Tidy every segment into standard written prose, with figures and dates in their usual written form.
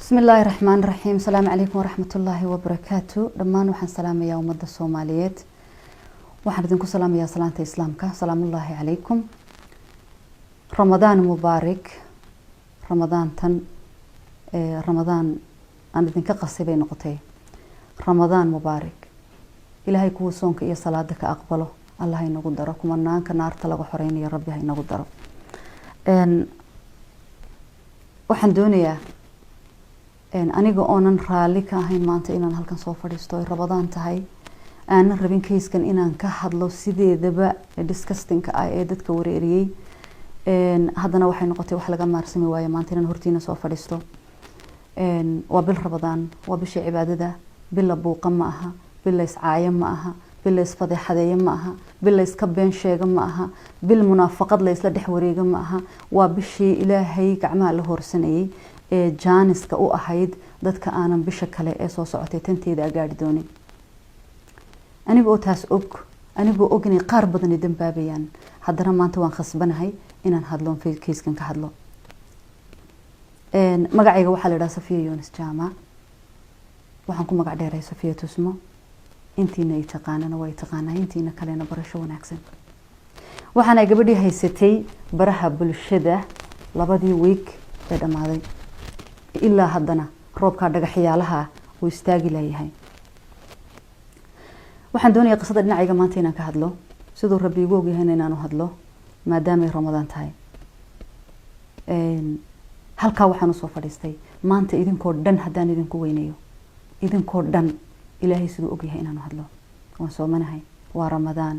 بسم الله الرحمن الرحيم. السلام عليكم ورحمة الله وبركاته. دمان وحن سلام يا أمة الصوماليات وحن بدنكم سلام يا صلاة إسلامك. سلام الله عليكم. رمضان مبارك. رمضان أنا بدنك قصيبة نقطة. رمضان مبارك. إلهي كو صونك إيا صلاتك أقبله. الله ينقدركم أنك نار تلقى حرين يا ربي ينقدرك. وحن دنيا aniga oonan raali ka ahayn maanta inaan halkan soo fadhiisto ay Ramadaan tahay aan rabin kayskan inaan ka hadlo sideedaba disgusting-ka ee dadka wareeriyay haddana waxay noqotay wax laga maarsami waayo maanta inaan hortiina soo fadhiisto waa bil Ramadaan waa bishii cibaadada bil buuqa ma aha bil iscaaya ma aha bil isfadeexadeeya ma aha bil iska been sheega ma aha bil munaafaqad la isla dhex wareega ma aha waa bishii Ilaahay gacmaha la horsanayay jaaniska u ahayd dadka aanan bisha kale ee soo socotay tanteeda gaari doonin aniga oo taas og inay qaar badan ay dambaabayaan haddana maanta waan khasbanahay inaan hadlo kiiskan ka hadlo magacayga waxaa la yiraahdaa Safiya Yunus Jaamac waxaan ku magac dheeray Safiya Tusmo intiina ay taqaanana way taqaanaa intiina kalena barasho wanaagsan waxaan ay gabadhii haysatay baraha bulshada labadii week ee dhamaaday ilaa haddana roobka dhagaxyaalaha uu istaagi leeyahay waxaan doonayaa qisada dhinacayga maanta inaan ka hadlo sidoo rabbi igu ogyahay inaan u hadlo maadaama ay Ramadaan tahay halka waxaan soo fadhiistay maanta idinkoo dhan haddaan idinku weynayo idinkoo dhan Ilaahay sidoo ogyahay inaan u hadlo waan soomanahay waa Ramadaan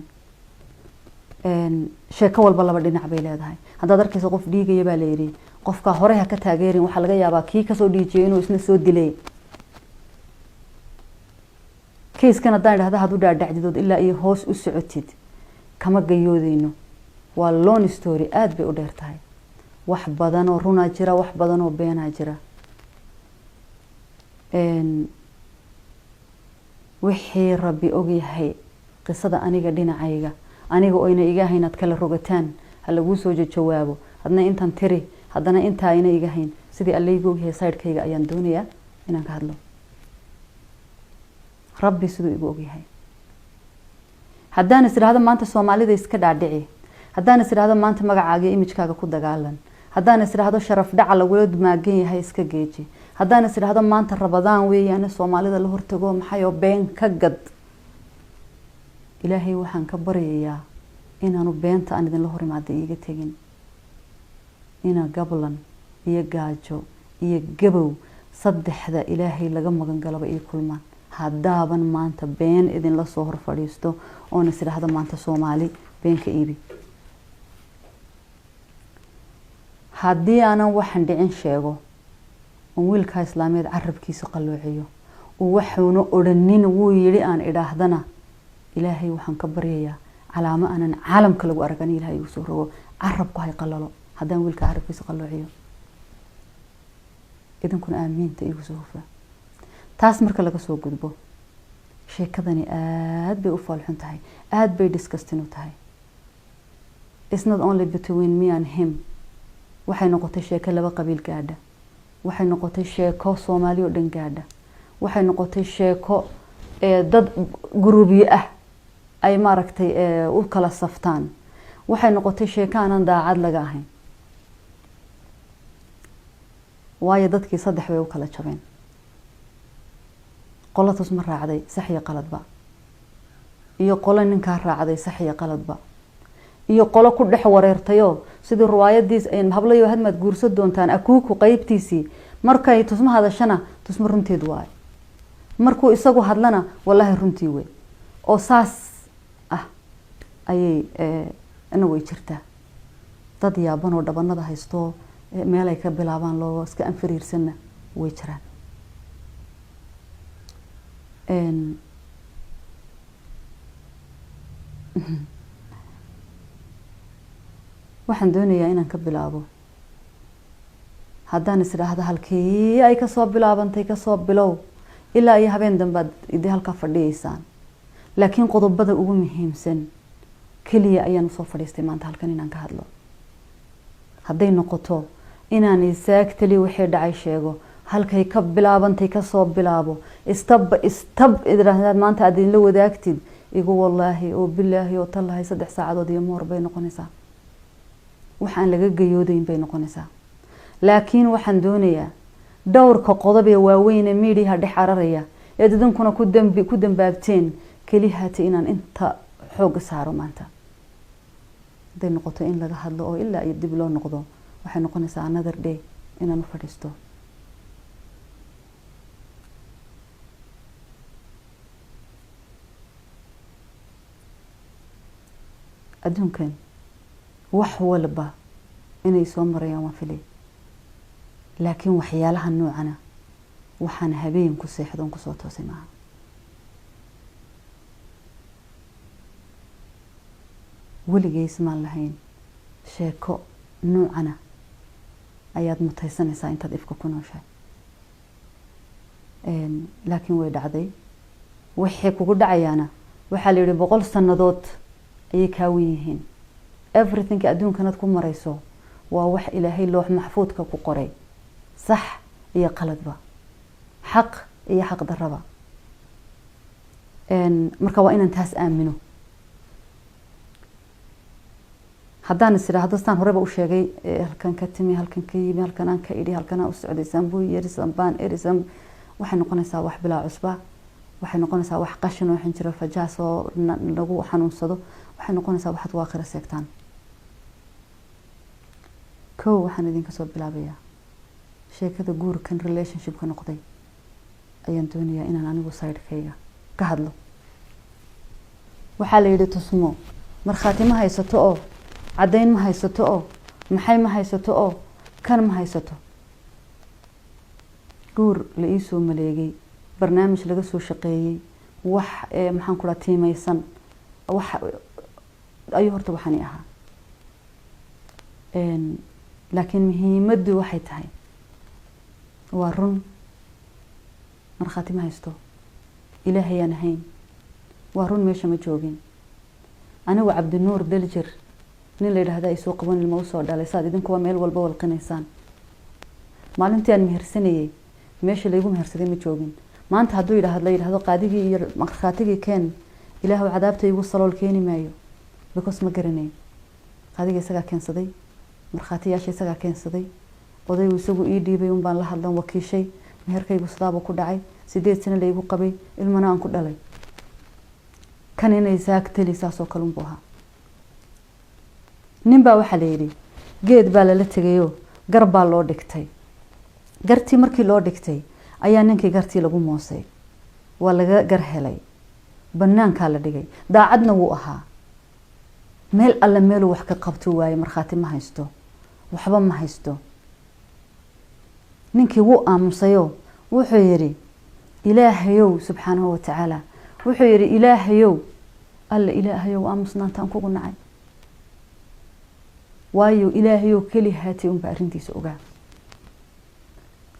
sheeko walba laba dhinac bay leedahay haddaad arkayso qof dhiigaya baa leeyahay qofka hore ha ka taageerin waxa laga yaabaa kii ka soo dhiijay inuu isna soo dilay kiiskan haddaan idhaahdo hadu dhaadhacdidood ilaa iyo hoos u socotid kama gayoodeyno waa long story aad bay u dheer tahay wax badan oo runa jira wax badan oo beenaa jira wixii rabbi ogyahay qisada aniga dhinacayga aniga oo ina iga hayn ad kala rogataan ha lagu soo jawaabo hadna intan tiri haddana inta ina iga hayn sidii Allaygu ogyahay side-kayga ayaan doonayaa inaan ka hadlo rabbi sidoo igu ogyahay haddaan isiraahdo maanta Soomaalida iska dhaadhici haddaan isiraahdo maanta magacaaga image-kaaga ku dagaalan haddaan isiraahdo sharaf dhaca lagu maagan yahay iska geeji haddaan isiraahdo maanta Ramadaan weeyaan Soomaalida la hortago maxay oo been ka gad Ilaahay waxaan ka baryayaa inaanu beenta aan idin la hor imaado iiga tagin ina gablan iyo gaajo iyo gabow saddexda Ilaahay laga magan galaba iyo kulmaan haddaaban maanta been idin la soo hor fadhiisto oo nasiraahdo maanta Soomaali beenka iibi haddii aanan waxan dhicin sheego oo wiilka Islaameed carabkiisa qalloociyo oo waxuuna odhanin wuu yiri aan idhaahdana Ilaahay waxaan ka baryayaa calaamo aanan caalamka lagu aragani Ilaahay uu soo rogo carabku hay qalalo haddaan wiilka carabkiisa qalloociyo idinkuna aamiinta igu soo hufaa taas marka laga soo gudbo sheekadani aad bay u falxun tahay aad bay disgusting u tahay it's not only between me and him waxay noqotay sheeko laba qabiil gaadha waxay noqotay sheeko Soomaali oo dhan gaadha waxay noqotay sheeko dad gurubiye ah ay maaragtay u kala saftaan waxay noqotay sheeko aan daacad laga ahayn waayo dadkii saddex way u kala jabeen qolo tusma raacday sax iyo qaladba iyo qolo ninka raacday sax iyo qaladba iyo qolo ku dhex wareertayo sidii riwaayadiis ay hablayo hadmad guurso doontaan akuuku qaybtiisi markay tusma hadashana tusma runteed waay markuu isagu hadlana wallahi runtii way oo saas ayay ana way jirtaa dad yaaban oo dhabanada haysto meel ay ka bilaabaan loo iska anfariirsana way jiraan waxaan doonayaa inaan ka bilaabo haddaan isiraahdo halkii ay ka soo bilaabantay ka soo bilow ilaa iyo habeen dambe idii halka fadhiyeysaan laakiin qodobada ugu muhiimsan kaliya ayaan soo fadhiistay maanta halkan inaan ka hadlo hadday noqoto inaan exactly wixii dhacay sheego halkay ka bilaabantay ka soo bilaabo istab idraahdaad maanta aad idin la wadaagtid igu wallaahi oo bilaahi oo tallahay 3 saacadood iyo moor bay noqonaysaa waxaan laga gayoodayn bay noqonaysaa laakiin waxaan doonayaa dhowrka qodob ee waaweyn ee media dhex araraya ee dadankuna ku dambaabteen kaliyaati inaan inta xoog saaro maanta haday noqoto in laga hadlo oo ilaa iyo dib loo noqdo waxay noqonaysaa another day inaan u fadhiisto adduunkan wax walba inay soo marayaan waan filay laakiin waxyaalaha noocana waxaan habeen ku seexdoon ku soo toosay maaha weligeys maan lahayn sheeko noocana ayaad mutaysanaysaa intaad ifka ku nooshahay laakiin way dhacday wixii kugu dhacayaana waxaa la yidhi 100 sannadood ayay kaawan yihiin everything adduunkanaad ku marayso waa wax ilaahay loox maxfuudka ku qoray sax iyo qaladba xaq iyo xaq daraba marka waa inaan taas aamino haddaan isiraahdo staan horeba u sheegay halkan ka timi halkan ka yimi halkan aan ka idhi halkan aan u socday sanbuu yarisan baan erisan waxay noqonaysaa wax bilaa cusba waxay noqonaysaa wax qashin oo xinjiro fajaas oo lagu xanuunsado waxay noqonaysaa waxaad waa akhira seegtaan waxaan idinka soo bilaabayaa sheekada guurkan relationship ka noqday ayaan doonayaa inaan anigu side-kayga ka hadlo waxaa la yidhi tusmo markhaati ma haysato oo caddayn ma haysato oo maxay ma haysato oo kan ma haysato guur la ii soo maleegay barnaamij laga soo shaqeeyey wax maxaan kula tiimaysan wax ayuu horta waxani ahaa laakiin muhiimaddu waxay tahay waa run markhaati ma haysto ilaahay aan ahayn waa run meesha ma joogin anigu cabdinuur daljir nin la yidhaahdaa isoo qaban ilmo usoo dhalay saad idinkuwa meel walba walqinaysaan maalintii aan mehersanayay meesha laygu mehersaday ma joogin maanta hadduu la yidhaahdo qaadigii iyo markhaatigii keen ilaahu cadaabta igu salool keeni maayo because ma garanayn qaadiga isagaa keensaday markhaatiyaasha isagaa keensaday odaygu isagu ii dhiibay un baan la hadlan wakiishay meherkaygu sidaaba ku dhacay 8 sano laygu qabay ilmana aan ku dhalay kan inay saagtali saasoo kale unbuu ahaa nin baa waxaa la yidhi geed baa lala tegayo gar baa loo dhigtay gartii markii loo dhigtay ayaa ninkii gartii lagu moosay waa laga gar helay banaankaa la dhigay daacadna wuu ahaa meel alla meeluu wax ka qabto waaye markhaati ma haysto waxba ma haysto ninkii wuu aamusayo wuxuu yidhi ilaahayow subxaanahu watacaala wuxuu yidhi ilaahayow alla ilaahayow aamusnaantaan kugu nacay waayo ilaahayow keli haatay unba arrintiisa ogaa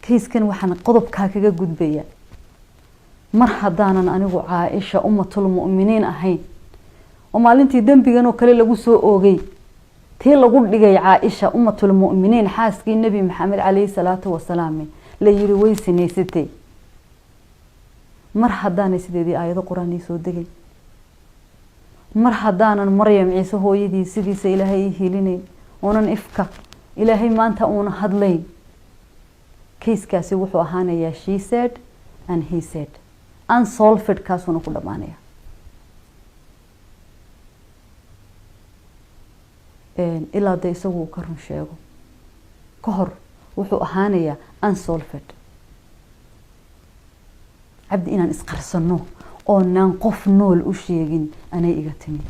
kayskan waxaan qodobkaa kaga gudbaya mar haddaanan anigu caaisha ummatul mu'miniin ahayn oo maalintii dembigan oo kale lagu soo oogay tii lagu dhigay caaisha ummatul mu'miniin xaaskii nabi maxamed calayhi salaatu wasalaam la yiri way sinaysatay mar haddaanay sideedii aayado quraan soo degay mar haddaanan maryam ciise hooyadii sidiisa ilaahay hiilinayn oonan ifka ilaahay maanta uuna hadlayn kayskaasi wuxuu ahaanayaa she said and he said unsolved kaasuna ku dhamaanaya ilaa de isagu ka run sheego ka hor wuxuu ahaanayaa unsolved cabdi inaan isqarsano oo naan qof nool u sheegin anay iga timi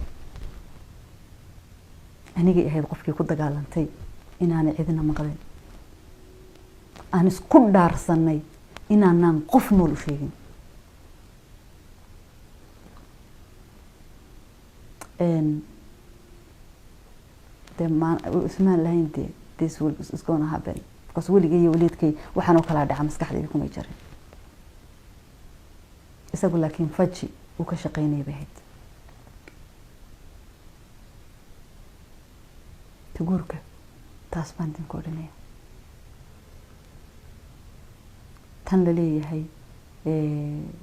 anigay ahayd qofkii ku dagaalantay inaanay cidina maqlin aan isku dhaarsanay inaanaan qof nool u sheegin ismaan lahayn de this is gonna happen because weligay iyo waliidkay waxaan oo kala dhaca maskaxdayda kuma jirin isagu laakiin faji uu ka shaqeynay bahayd guurka taas baan idinku odhanaya tan la leeyahay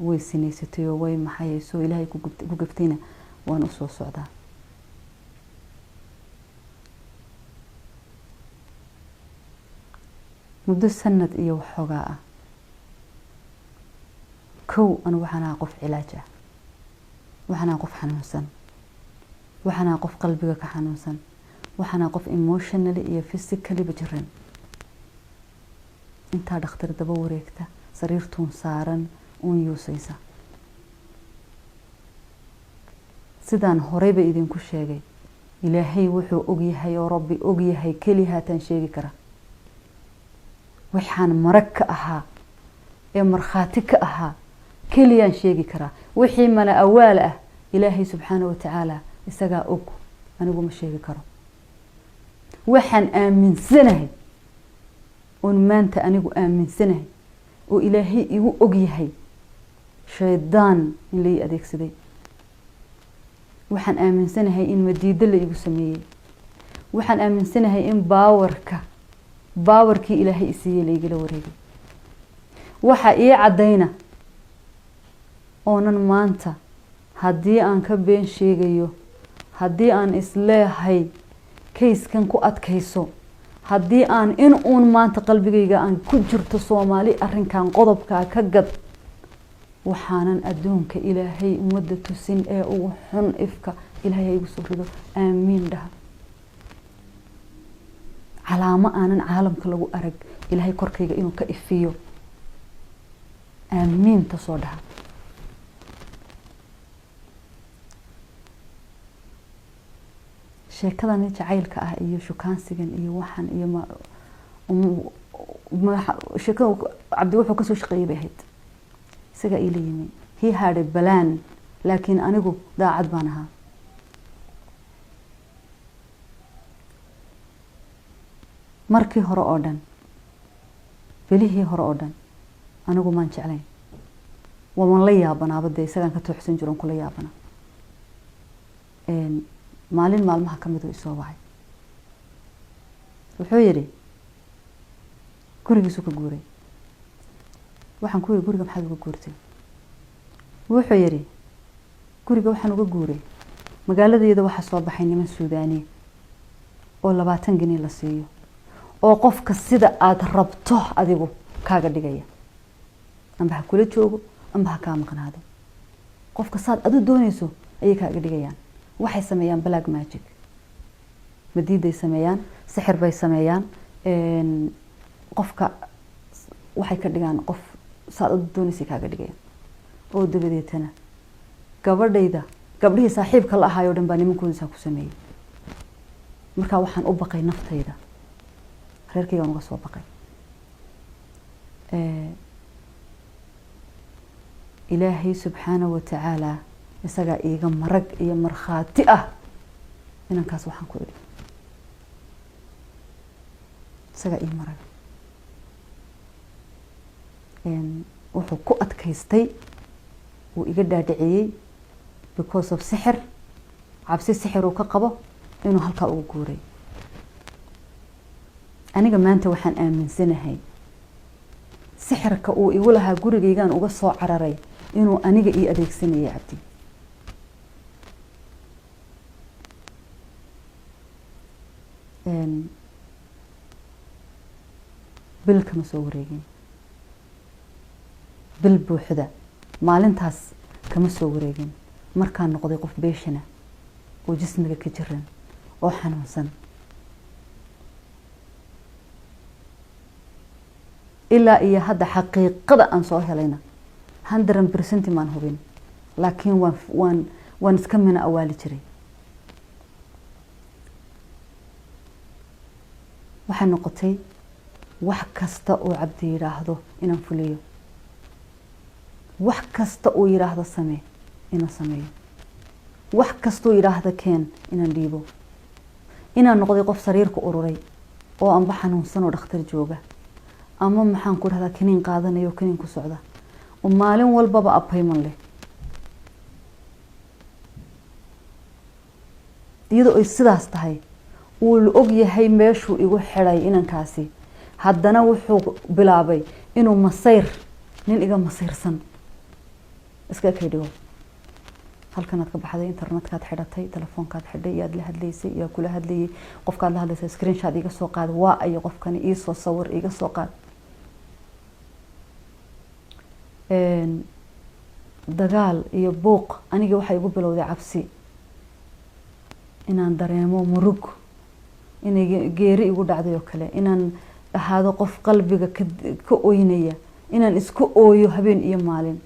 way sinaysatay oo way maxay soo ilaahay ku gaftayna waan u soo socdaa. muddo sanad iyo waxoogaa ah kow anu waxaan qof cilaaj ah, waxaan qof xanuunsan, waxaan qof qalbiga ka xanuunsan, waxaan qof emotionally iyo physically bajiran. inta dhakhtar daba wareegta sariirtuun saaran uun yuusaysa. sidaan horeyba idinku sheegay ilaahay wuxuu og yahay oo rabbi og yahay kaliya haataan sheegi kara. waxaan marag ka ahaa ee markhaati ka ahaa keliyaan sheegi karaa. wixii mana awaal ah ilaahay subxaanahu wa tacaala isagaa og, anigu ma sheegi karo. waxaan aaminsanahay oon maanta anigu aaminsanahay oo ilaahay igu og yahay shaydaan in la ii adeegsaday. waxaan aaminsanahay in madiido la igu sameeyey. waxaan aaminsanahay in baawarkii ilaahay isiiyey la igala wareegay. waxa ii caddayna oonan maanta haddii aan ka been sheegayo, haddii aan isleehay kayskan ku adkayso, haddii aan in uun maanta qalbigayga aan ku jirto Soomaali arrinkan qodobkaa ka gad, waxaanan adduunka ilaahay ummadda tusin ee ugu xun ifka ilaahay igu soo rido. aamiin dhaha. calaamo aanan caalamka lagu arag ilaahay korkayga inuu ka ifiyo. aamiinta soo dhaha. sheekadan jacaylka ah iyo shukaansigan iyo waxan iyo sheekada Cabdi wuxuu ka soo shaqeeyay bay ahayd isaga ila yimi. he had a plan laakiin anigu daacad baan ahaa. markii hore oo dhan bilihii hore oo dhan anigu maan jeclayn. waan la yaabanaaba dee isagaan ka tooxsan jiroon kula yaabana. maalin maalmaha ka mid uu isoo wacay. wuxuu yidhi gurigiisu ka guuray. waxaan ku yidhi guriga maxaad uga guurtay? wuxuu yidhi guriga waxaan uga guuray magaaladeeda waxaa soo baxay niman Suudaani oo 20 gini la siiyo oo qofka sida aad rabto adigu kaaga dhigaya. amba ha kula joogo amba ha kaa maqnaado. qofka saad adu doonayso ayay kaaga dhigayaan. waxay sameeyaan black magic. madiiday sameeyaan, sixir bay sameeyaan. qofka waxay ka dhigaan qof saad adu doonayso kaaga dhigayaan. oo dabadeetana gabdhihii saaxiibka la ahaayo dhan baa nimankoodiisa ku sameeyay. markaa waxaan u baqay naftayda. reerkaygaan uga soo baqay. ilaahay subxaanahu wa tacaala isagaa iiga marag iyo markhaati ah inankaas waxaan ku idhi. isagaa ii marag. wuxuu ku adkaystay wuu iga dhaadhiciyey because of sixir, cabsi sixir uu ka qabo inuu halkaa ugu guuray. aniga maanta waxaan aaminsanahay sixirka uu igu lahaa gurigaygaan uga soo cararay inuu aniga ii adeegsanayay Cabdi. bil kama soo wareegin. bil buuxda maalintaas kama soo wareegin. markaan noqday qof beeshana oo jismiga ka jiran oo xanuunsan. ilaa iyo hadda xaqiiqada aan soo helayna 100% maan hubin. laakiin waan iska mina awaali jiray. waxay noqotay wax kasta oo Cabdi yiraahdo inaan fuliyo. wax kasta oo yiraahdo samee inaan sameeyo. wax kasta oo yiraahdo keen inaan dhiibo. inaan noqday qof sariirka ururay oo aan xanuunsan oo dhakhtar jooga. ama maxaan ku dhahdaa kaniin qaadanayo kaniin ku socda. oo maalin walbaba appointment leh. iyadoo ay sidaas tahay uu la og yahay meeshuu igu xidhay inankaasi. haddana wuxuu bilaabay inuu masayr nin iga masiirsan iska kaydhigo halkanaad ka baxday internetkaad xidhatay telefoonkaad xidhay iyaad la hadlaysay iyaa kula hadlayay qofkaad la hadlaysay screenshot iga soo qaad waa ayo qofkani ii soo sawir iga soo qaad dagaal iyo buuq aniga waxay igu bilowday cabsi inaan dareemo murug inay geeri igu dhacday oo kale inaan ahaado qof qalbiga ka ooynaya inaan isku ooyo habeen iyo maalin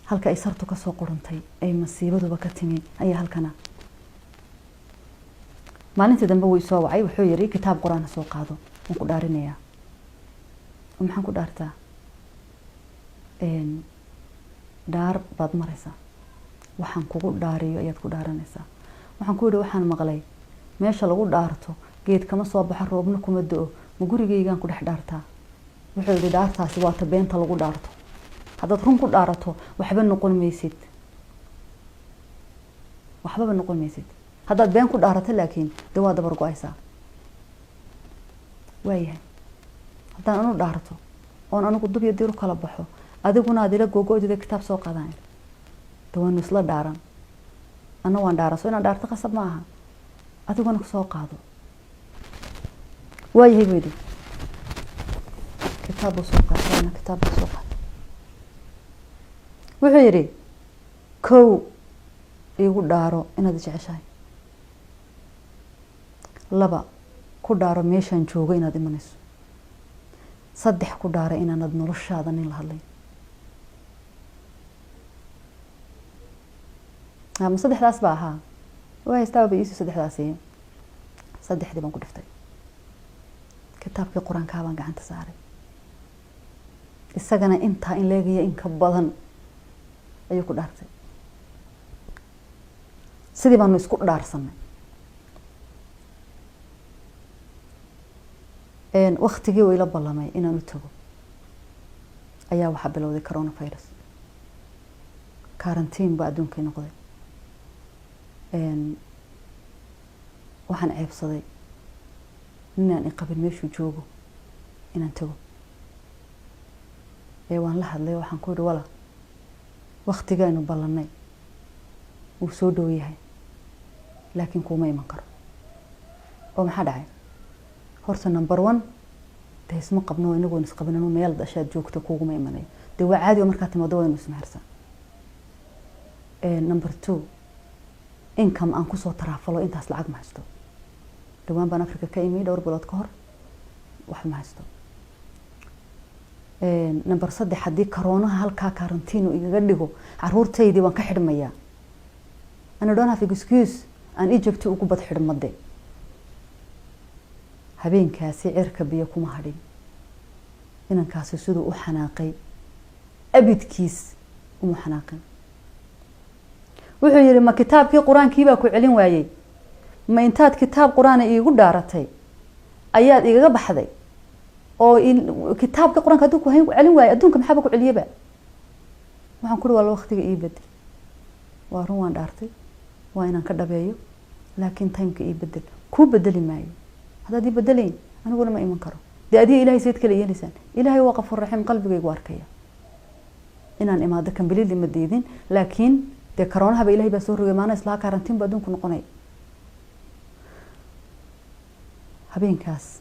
halka ay sartu ka soo qorantay ay masiibaduba ka timi ayaa halkana maalintii dambe wuu soo wacay wuxuu yiri kitaab quraan soo qaado waan ku dhaarinayaa maxaan ku dhaartaa dhaar baad maraysaa waxaan kugu dhaariyo ayaad ku dhaaranaysaa waxaan ku yiri waxaan maqlay meesha lagu dhaarto geed kama soo baxo roobna kuma da'o ma gurigeygaan ku dhex dhaartaa wuxuu yiri dhaartaasi waa ta beenta lagu dhaarto haddaad run ku dhaarato waxba noqon maysid haddaad been ku dhaarato laakiin dee waa dabar go-aysaa waayahay haddaan anu dhaarto oon anigu dub iyo dir u kala baxo adiguna aad ila googo-dida kitaab soo qaadaan dee waanu isla dhaaran anna waan dhaaran so inaan dhaarto qasab ma aha adiguna soo qaado waayahay buu yidhi kitaab buu soo qaatay kitaab buu soo qaatay wuxuu yidhi kow igu dhaaro inaad jeceshahay 2 ku dhaaro meeshaan joogo inaad imanayso 3 ku dhaaro inaanad noloshaada nin la hadlay ama 3daas baa ahaa waa haystaa bayisi 3daasi 3dii baan ku dhiftay kitaabkii quraanka baan gacanta saaray isagana inta in leegiya in ka badan ayuu ku dhaartay sidii baanu isku dhaarsanay waqtigii way la ballamay inaan u tago ayaa waxa bilowday coronavirus quarantine baa adduunka noqday waxaan ceebsaday inaan iqabin meeshuu joogo inaan tago waan la hadlay waxaan ku yiri wala waqtigaanu ballanay uu soo dhow yahay laakiin kuma iman karo oo maxaa dhacay horta number 1 isma qabno inagu is qabnano meel dashaad joogto kugu ma imanay de waa caadi marka timaado waa inuu ismaarsan number 2 income aan ku soo taraafalo intaas lacag ma haysto dhawaan baan Afrika ka imid dhowr bilood ka hor wax ma haysto number 3 hadii corona halka quarantine igaga dhigo caruurtaydi waan ka xidhmayaa ana don't have excuse aan Egypt ugu bad xidhmade habeenkaasi cirka biyo kuma hadhin inankaasi sidoo u xanaaqay abidkiis uma xanaaqin wuxuu yiri ma kitaabkii quraankii baa ku celin waayay ma intaad kitaab quraan iigu dhaaratay ayaad igaga baxday oo in kitaabka quraanka adduunku hayn celin waayay adduunka maxaa ku celiyaba waxaan ku wala waqtiga ii bedel waa run waan dhaartay waa inaan ka dhabeeyo laakiin timeka ii bedel ku bedeli maayo هذا بدلين أنا أقول ما إيمان كرو دي أدي إلهي سيد كل إنسان إلهي واقف الرحيم قلبي يقاركيا إن أنا إما ذكر بليل المديدين لكن ذكرونها بإلهي بسور ويمانا إصلاح كارنتين بدون كن قناي هبين كاس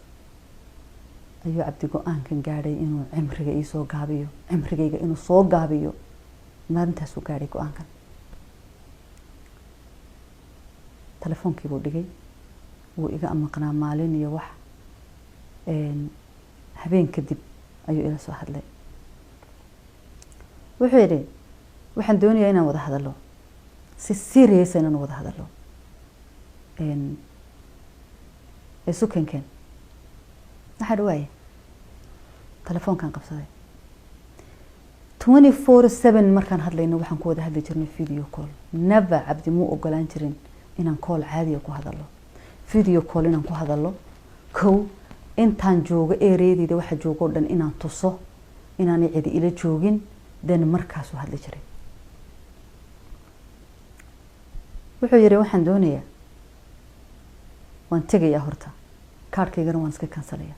أيو عبد قرآن كان قاري إنه عمرك يسوق قابيو عمرك إنه صوق قابيو ما أنت سوق قاري قرآن كان تلفون كيبورد جاي وإيجا أما قناة مالين يوح هبين كدب أيو إلى سو هذا وحيري وحن دوني أنا وضع هذا له سيريس أنا وضع هذا له السكن كان نحن رواية تلفون كان قبصدي 24/7 مركان هذا لأنه وحن كود هذا جرني فيديو كول نبى عبد مو أقولان جرين إن كول عادي أكو هذا له فيديو كول إن كو هذا له كو إنتان جوج إيريدي ده واحد جوجو دن إن تصو إن أنا عدي إلى جوجين دن مركز وهذا جري وحيري وحن دونية وانتجي يا هرتا كاركي جرو وانسك كنسلية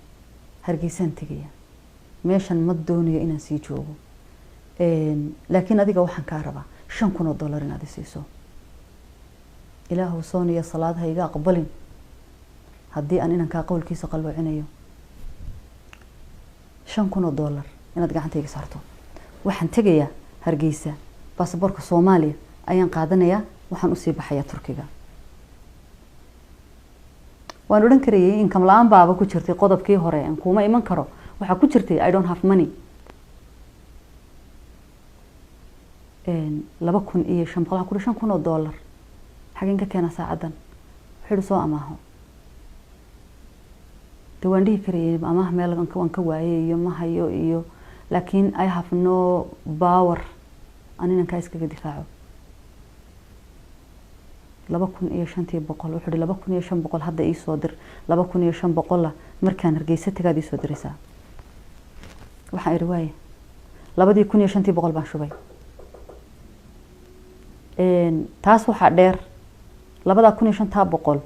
hargeysaan tegaya meeshan ma doonayo inaan sii joogo laakiin adiga waxaan kaa rabaa $5,000 inaad i siiso ilaahu sooniya salaad ha iga aqbalin haddii aan inankaa qowlkiisa qalloocinayo $5,000 inaad gacantayga saarto waxaan tegayaa hargeysa baasaboorka Soomaaliya ayaan qaadanayaa waxaan u sii baxayaa Turkiga waan oran karayay in kamlaan baaba ku jirtay qodobkii hore aan kuma iman karo waxa ku jirtay I don't have money 2,500 waxa ku $5,000 xageen ka keena saacadan wuxuu soo amaaho waan dhihi karayay amaah meel aan ka waayay iyo ma hayo iyo laakiin I have no power anina ka iskaga difaaco 2,500 wuxuu 2,500 hadda ii soo dir 2,500 markaan Hargeysa tagaad ii soo diraysaa waxaan iri waayay 2,500 baan shubay taas waxa dheer 2,500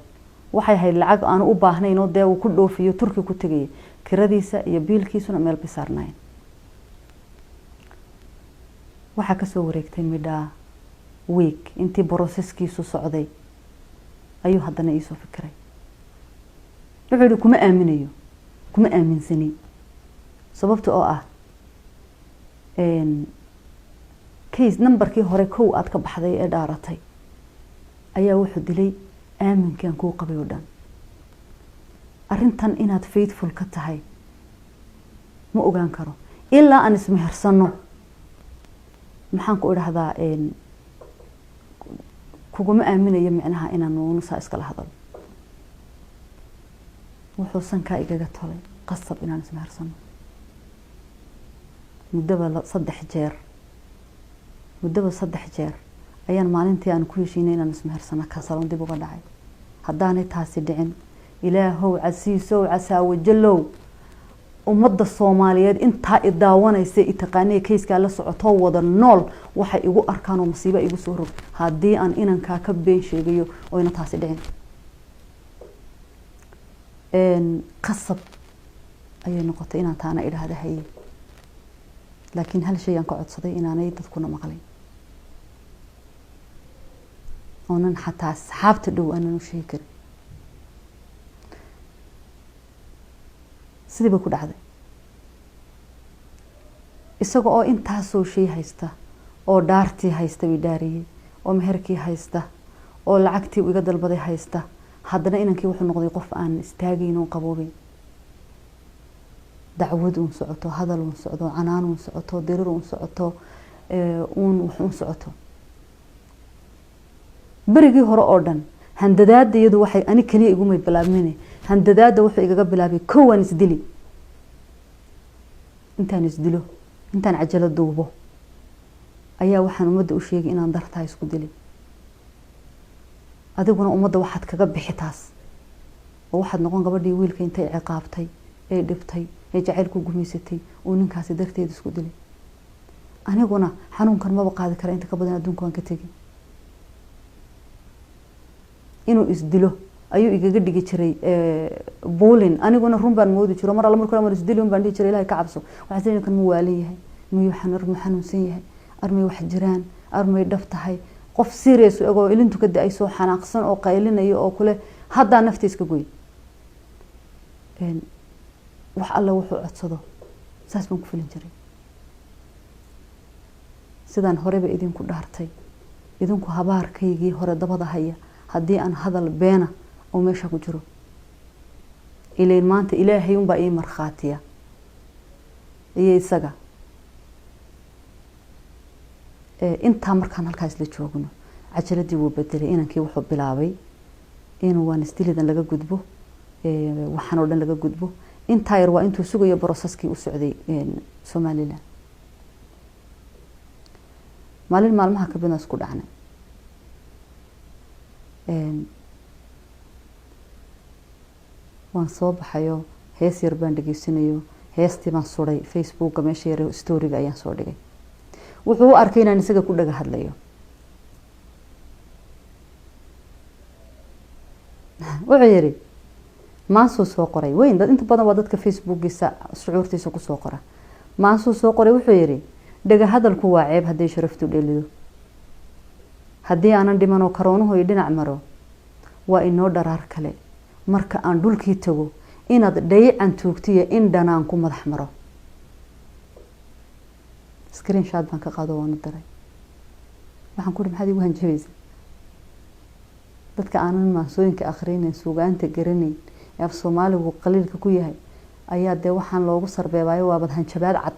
waxay ahayd lacag aan u baahnayn oo dee uu ku dhoofiyo Turki ku tagay kiradiisa iyo biilkiisuna meel bisaarnayn waxa ka soo wareegtay midha week intii processkiisu socday ayuu haddana ii soo fikiray wuxuu yiri kuma aaminsani sababta oo ah case numberkii hore kow aad ka baxday ee dhaaratay ayaa wuxuu dilay aaminkan ku qabay oo dhan arintan inaad faithful ka tahay ma ogaan karo ilaa aan ismehersano maxaan ku idhaahdaa kuguma aaminayo macnaha inaan nuunusa iskala hadalo wuxuu sanka igaga tolay qasab inaan ismehersano muddo 3 jeer ayaan maalintii aan ku heshiinay inaan ismehersano ka salon dib uga dhacay haddaanay taasi dhicin ilaahow casiisow casaawo jallow ummadda Soomaaliyeed inta i daawanaysa i taqaanay kayska la socoto wada nool waxay igu arkaan oo masiibo igu soo rog haddii aan inanka ka been sheegayo oo ina taasi dhicin qasab ayay noqotay inaan taana idhaahdo haye laakiin hal shay aan ka codsaday inaanay dadkuna maqlin oonan xataa asxaabta dhow aanan u sheegi karin sidii bay ku dhacday isaga oo intaasoo shay haysta oo dhaartii haysta way dhaariyay oo meherkii haysta oo lacagtii iga dalbaday haysta haddana inankii wuxuu noqday qof aan istaagin oo qaboobin dacwad uun socoto hadal uun socdo canaan uun socoto dirir uun socoto uun socoto berigii hore oo dhan handadaada iyadu waxay ani kaliya igu may bilaabmeen handadaada wuxuu igaga bilaabay koowan isdili intaan cajalo duubo ayaa waxaan ummadda u sheegay inaan dartaa isku dili adiguna ummadda waxaad kaga bixi taas oo waxaad noqon gabadhii wiilka intay ciqaabtay ee dhibtay ee jacaylku gumaysatay oo ninkaasi darteed isku dili aniguna xanuunkan ma qaadi kara inta ka badan adduunka waan ka tagi inuu isdilo ayuu igaga dhigi jiray boolin aniguna run baan moodi jiro mar alla markuu isdili baan dhigi jiray Ilaahay ka cabso waxa sidoo kan muwaalin yahay miyuu xanuunsan yahay armay wax jiraan armay dhaf tahay qof serious oo ilintu ka daay soo xanaaqsan oo qaylinayo oo kule hadda naftiis ka gooy wax alla wuxuu codsado saas baan ku filin jiray sidaan horeba idinku dhaartay idinku habaarkaygii hore dabada haya haddii aan hadal beena oo meesha ku jiro ileen maanta Ilaahay un baa ii marxaatiya iyo isaga inta markaan halkaas la joogno cajaladii wuu bedelay inankii wuxuu bilaabay inuu waan isdilidan laga gudbo waxaan oo dhan laga gudbo inta yar waa intuu sugayo processkii u socday Soomaaliland maalmaha ka bina isku dhacnay waan soo baxayo hees yar baan dhageysanayo heestii baan suray Facebook meesha yar story-ga ayaan soo dhigay wuxuu arkay inaan isaga ku dhaga hadlayo wuxuu yiri maansuu soo qoray weyn dad inta badan waa dadka facebookiisa shucuurtiisa kusoo qora. maansuu soo qoray wuxuu yidhi dhaga hadalku waa ceeb hadday sharaftu dhelido, haddii aanan dhimanoo karoonuhu i dhinac maro waa inoo dharaar kale, marka aan dhulkii tago inaad dhayican tuugtiya in dhanaan ku madax maro. screenshot baan ka qaado waanu diray. waxaan ku ihi maxaad igu hanjabaysa? dadka aanan maansooyinka akhrinayn suugaanta garanayn ee af soomaaligu qaliilka ku yahay ayaa dee waxaan loogu sarbeebaayo waabad hanjabaad cad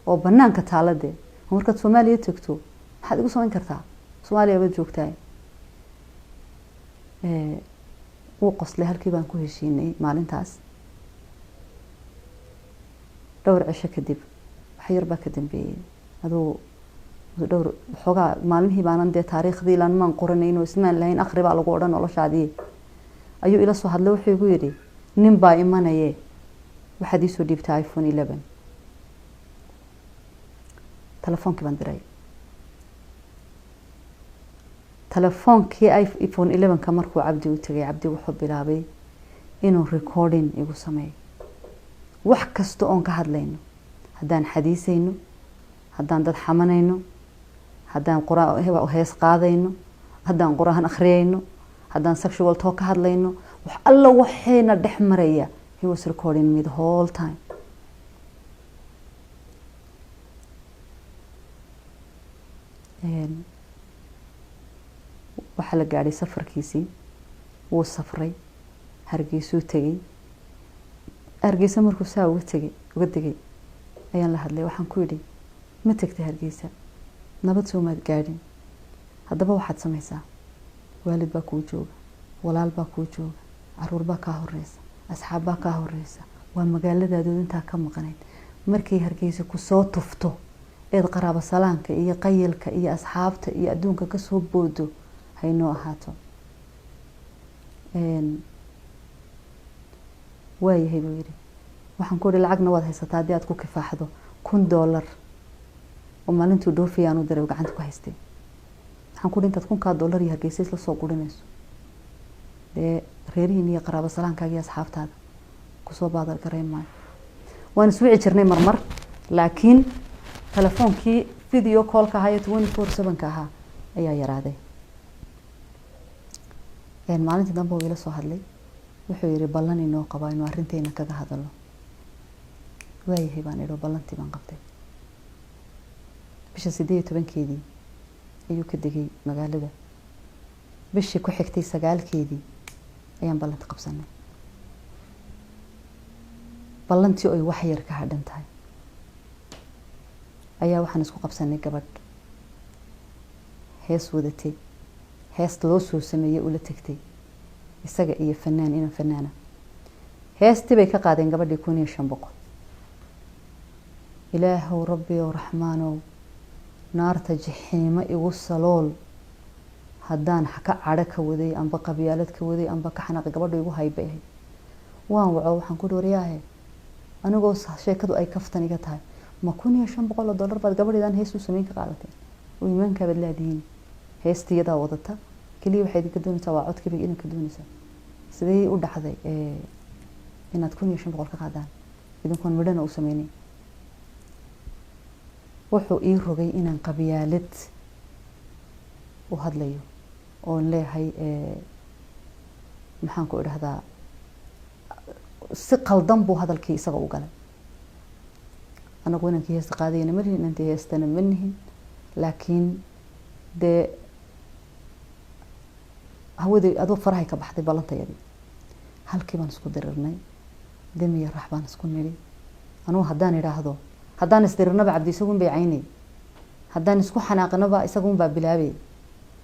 oo banaanka taaladee. markaad Soomaaliya tagto maxaad igu samayn kartaa? Soomaaliya baad joogtaa. wuu qoslay, halkii baan ku heshiinay maalintaas. dhowr cisho kadib wax yar baa ka dambeeyay aduu dhowr xogaa maalmihii baanan dee taariikhdii ilaan maan qoranayn oo ismaan lahayn akhri baa lagu odhan noloshaadii ayuu ila soo hadlay. wuxuu igu yidhi nin baa imanaye waxaad iisoo dhiibtaa iPhone 11. telefoonkii baan diray. telefoonkii iPhone 11 markuu cabdi u tagay, cabdi wuxuu bilaabay inuu recording igu sameeyo wax kasta oon ka hadlayno, haddaan xadiisayno, haddaan dad xamanayno, haddaan hees qaadayno, haddaan quraan akhriyayno, haddaan sexual talk ka hadlayno, wax alla waxayna dhex maraya. He was recording me the whole time. waxaa la gaadhay safarkiisii, wuu safray, Hargeysuu tegay. Hargeysa markuu saa uga degay ayaan la hadlay. waxaan ku yidhi ma tagtay Hargeysa? nabad soo maad gaadhin. haddaba waxaad samaysaa, waalid baa kuu jooga, walaal baa kuu jooga, caruur baa kaa horeysa, asxaab baa kaa horeysa, waa magaaladaadooda intaa ka maqnayd. markay Hargeysa ku soo tufto eed qaraabo salaanka iyo qayilka iyo asxaabta iyo adduunka ka soo boodo haynoo ahaato. waayahay buu yidhi. waxaan ku yidhi lacagna waad haysataa haddii aad ku kifaaxdo $1 oo maalintuu dhoofiyaan u diray gacanta ku haystay. waxaan ku yidhi intaad $1,000 iyo Hargeysa isla soo gurinayso dee reerihiin iyo qaraabo salaankaaga iyo asxaabtaada kusoo baadal garayn maayo. waan iswici jirnay marmar, laakiin telefoonkii video callka ahaa ee 24/7 ahaa ayaa yaraaday. maalintii dambe uu ila soo hadlay. wuxuu yidhi ballan inoo qabaa inuu arrinteena kaga hadalo. waayahay baan idho ballantii baan qabtay. bisha 18keedii ayuu ka degay magaalada. bishii ku xigtay 9keedii ayaan ballanta qabsanay. ballantii oo wax yar ka hadhan tahay ayaa waxaan isku qabsanay gabadh hees wadatay, hees loo soo sameeyay ula tagtay isaga iyo fanaana. heestii bay ka qaadeen gabadhii 1500. ilaahow rabbi oo raxmaanow naarta jaxiimo igu salool, haddaan ka cadho ka waday amba qabyaalad ka waday amba ka xanaaqay gabadhu igu haybay ahayd. waan waco waxaan ku dhooriyaahe anigoo sheekadu ay kaftan iga tahay, ma $1,500 baad gabadheedan hees u sameyn ka qaadatay oo iimaanka baad leedihiin. heestiyadaa wadata kaliya waxaad ka doonaysaa waa codkayga inaad ka doonaysaa. sidee u dhacday inaad $1,500 ka qaadaan idinkoon midhana u sameynay? wuxuu ii rogay inaan qabyaalad u hadlayo oon leeyahay maxaan ku idhahdaa si qaldan buu hadalkii isaga u galay. anagu inankii heesta qaadayana ma lihin, inantii heestana ma nihin, laakiin dee hawadii adoo farahay ka baxday ballantayadii. halkii baan isku dirirnay, demi iyo rax baan isku nidhi. anugu haddaan idhaahdo, haddaan isdirirnaba cabdi isagun bay caynay, haddaan isku xanaaqnaba isagun baa bilaabay,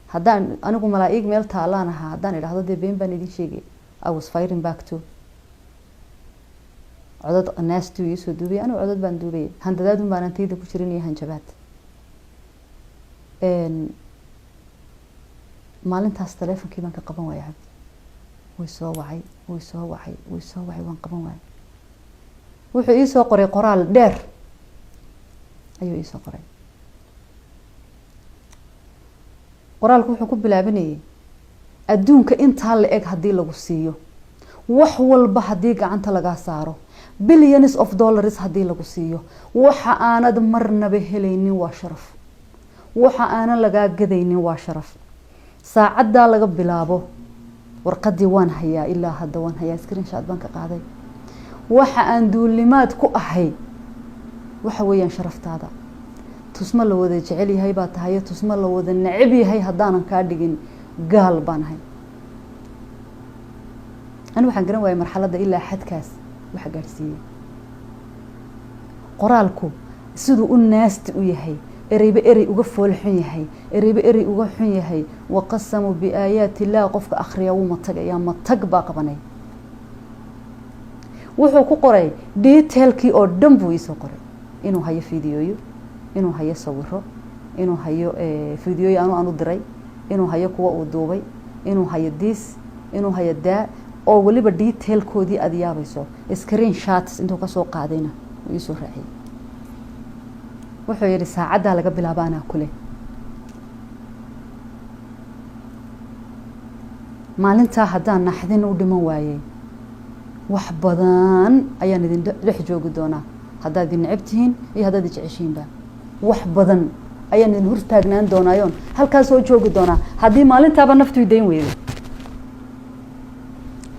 haddaan anigu malaa'iig meel taalaan ahaa haddaan idhaahdo dee been baan idin sheegay. I was firing back to codad naastu ii soo duubay, anigu codad baan duubay, handadaadun baan antayda ku jirin iyo hanjabaad. maalintaas teleefonkii baan ka qaban waayay cabdi. way soo wacay waan qaban waayay. wuxuu ii soo qoray qoraal dheer ayuu ii soo qoray. qoraalku wuxuu ku bilaabanayay adduunka intaa la eg haddii lagu siiyo wax walba haddii gacanta laga saaro billions of dollars haddii lagu siiyo waxa aanad marnaba helaynin waa sharaf waxa aanan lagaa gadaynin waa sharaf saacadda laga bilaabo warqadii waan hayaa ilaa hadda waan hayaa screenshot baan ka qaaday waxa aan duulimaad ku ahay waxa weeyaan sharaftaada tusma la wada jecel yahay baa tahay tusma la wada neceb yahay haddaanan kaa dhigin gaal baan ahay أنا waxaan garan waayay marxaladda ilaa xadkaas waxa gaarsiiyay qoraalku sidoo uu naasti u yahay ereyba erey uga foolxun yahay ereyba erey uga xun yahay waqasamu bi aayati Allah qofka akhriya uu matag baa qabanay wuxuu ku qoray detailkii oo dhan buu isoo qoray inuu hayo fiidiyoyo inuu hayo sawiro inuu hayo fiidiyoyo aanu diray inuu hayo kuwa uu duubay inuu hayo diis inuu hayo daa oo waliba detailkoodii aad yaabayso screenshots intuu ka soo qaadayna uu soo raaciyay wuxuu yiri saacada laga bilaabana kule maalinta haddaan naxdin u dhiman waayay wax badan ayaan idin dhex joogi doonaa haddaad idin necebtihiin iyo haddaad jeceshiinba wax badan ayaan idin hortaagnaan doonaayoon halkaas soo joogi doonaa haddii maalintaaba naftu idayn weydo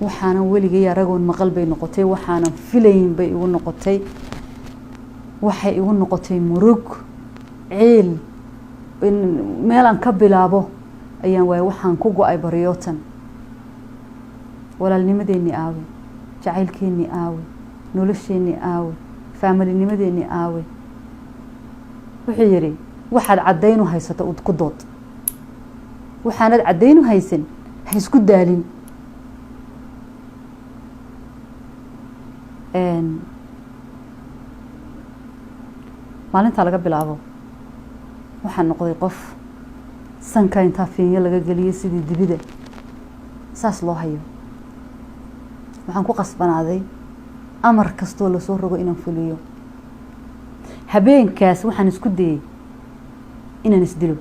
waxaana weligay aragoon maqal bay noqotay waxaana filayn bay igu noqotay waxay igu noqotay murug ceel meel aan ka bilaabo ayaan waay waxaan ku go'ay bariyootan walaalnimadeeni aawe jacaylkeeni aawe nolosheeni aawe faamilinimadeeni aawe wuxuu yiri waxaad cadeynu haysato ku dood waxaanad cadeynu haysan ha isku daalin maalinta laga bilaabo waxaan noqday qof sanka inta fiinyo laga galiyay sidii dibida saas loo hayo waxaan ku qasbanaaday amar kasto la soo rogo inaan fuliyo habeenkaas waxaan isku dayay inaan isdilo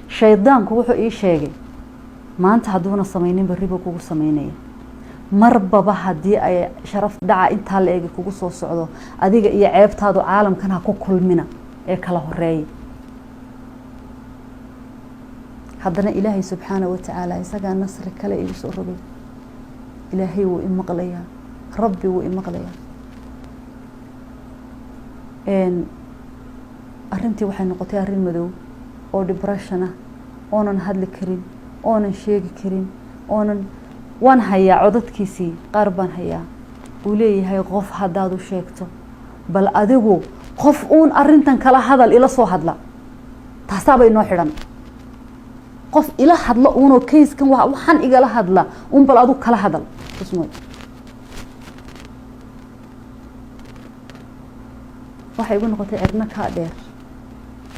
shaydaanku wuxuu ii sheegay maanta haduuna sameeynin bariba kugu sameeynaya marbaba hadii ay sharaf dhaca inta la eeg kugu soo socdo adiga iyo ceebtaadu caalamkan ha ku kulmina ee kala horeeyay haddana ilaahay subxaanahu wa ta'ala isaga nasri kale igu soo rogay ilaahay wuu imaqlayaa rabbi wuu imaqlayaa arrintii waxay noqotay arrin madow oo depression ah oonan hadli karin oonan sheegi karin oonan waan hayaa codadkiisii qaar baan hayaa uu leeyahay qof haddaad u sheegto bal adigu qof uun arrintan kala hadal ila soo hadla taasaaba inoo xidhan qof ila hadla uunoo kayskan waxaan igala hadla uun bal adigu kala hadal ismooy waxay igu noqotay cirna kaa dheer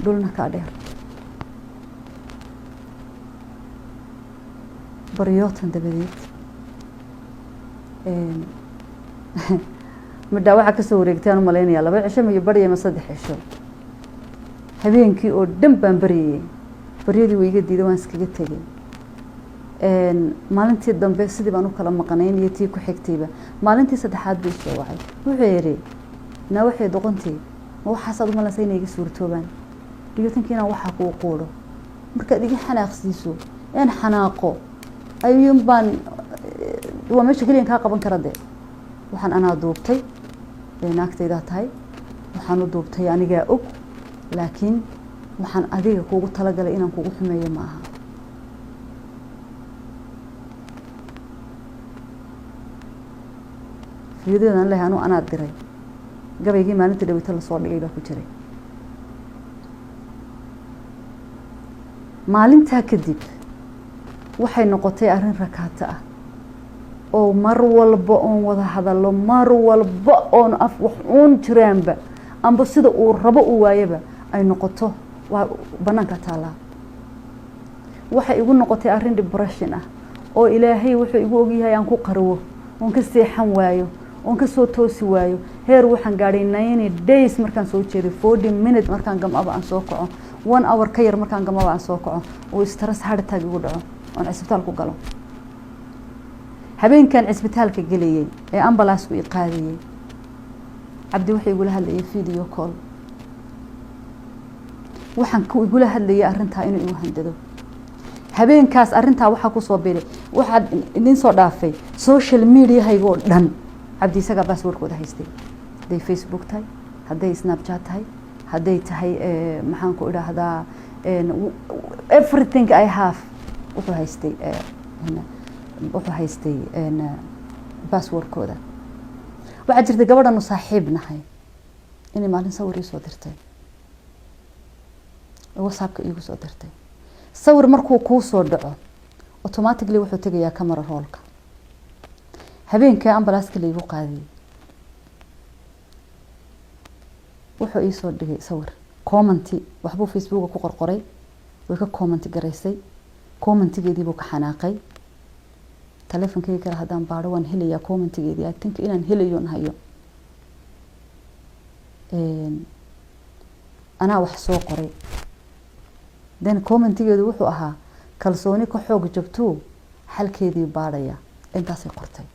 dhulna kaa dheer baryootan dabadeed midda waxa ka soo wareegtaan u maleynaya 2 cisho iyo bariye ma 3 cisho habeenkii oo dhan baan bariyay bariyadii way iga diiday waan iskaga tagay maalintii dambe sidii baan u kala maqanayn iyo tii ku xigtayba maalintii saddexaad buu soo wacay wuxuu yiri na waxay doqontii waxa saad ma lasay inay iga suurtoobaan dhigatankina waxa ku qooro marka digi xanaaqsiiso in xanaaqo ayuun baan waa meesha kaliya ka qaban kara waxaan ana duubtay naagtayda tahay waxaan u duubtay aniga og laakiin waxaan adiga kuugu talagalay inaan kuugu xumeeyo ma aha fiidiyodan leh ana diray gabaygii maalintii dhawita la soo dhigay baa ku jiray maalinta kadib waxay noqotay arrin rakaata ah oo mar walba oo wada hadallo mar walba oo af wax uun jiraanba amba sida uu rabo u waayaba ay noqoto waa banaanka taala waxay igu noqotay arrin depression ah oo ilaahay wuxuu igu ogyahay aan ku qarwo oon ka seexan waayo oon ka soo toosi waayo heer waxaan gaadhay 90 days markaan soo jeeday 40 minutes markaan gamaba aan soo kaco 1 hour ka yar markaan gamaba aan soo kaco oo stress heart attack igu dhaco oon isbitaal ku galo habeen kan cisbitaalka galiyay ee ambulance ku iqaadiyay cabdi wuxuu igula hadlayay video call waxaan ku igula hadlayay arinta inuu igu handado habeenkaas arinta waxa ku soo biiray waxa idin soo dhaafay social media haygo dhan cabdi isaga passwordkooda haystay haday Facebook tahay haday Snapchat tahay haday tahay maxaan ku iraahdaa everything I have wuxuu haystay passwordkooda waxa jirtay gabadhan saaxiib nahay inay maalin sawir soo dirtay WhatsApp-ka igu soo dirtay sawir markuu ku soo dhaco automatically wuxuu tagayaa camera roll-ka habeenka ambulance-ka la igu qaadiyay wuxuu ii soo dhigay sawir comment waxbuu Facebook ku qorqoray way ka comment gareysay commentigeedii buu ka xanaaqay telefonkeyga kala hadaan baaro waan helayaa commentigeedii I think inaan helayo hayo ana wax soo qoray dan commentigeedu wuxuu ahaa kalsooni ka xoog jabto xalkeedii baaraya intaas ay qortay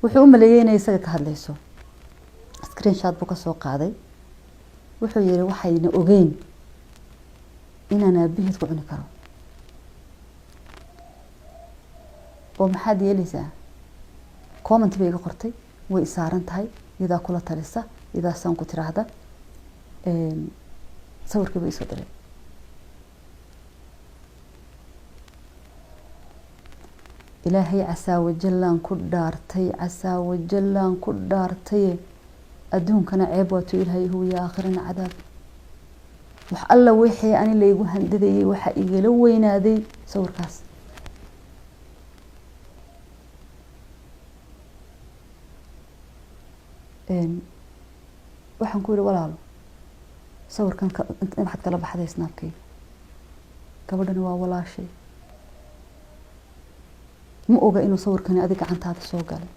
wuxuu u maleeyay inay isaga ka hadlayso screenshot buu ka soo qaaday wuxuu yiri waxayna ogeyn inaan aabihid ku cuni karo oo maxaad yeelaysaa comment bay iga qortay way saaran tahay ida kula talisa ida san ku tiraahda sawirka bay soo diray ilaahay casaa wajallaan ku dhaartay adduunkana ceeb waa tu ilaahay huwa ya aakhirana cadaab wax alla wixii ani la igu handadayay waxa igala weynaaday sawirkaas waxaan ku yiri walaalo sawirkan waxaad kala baxday snapkay gabadhan waa walaashay ma oga inuu sawirkan adiga gacantaada soo galay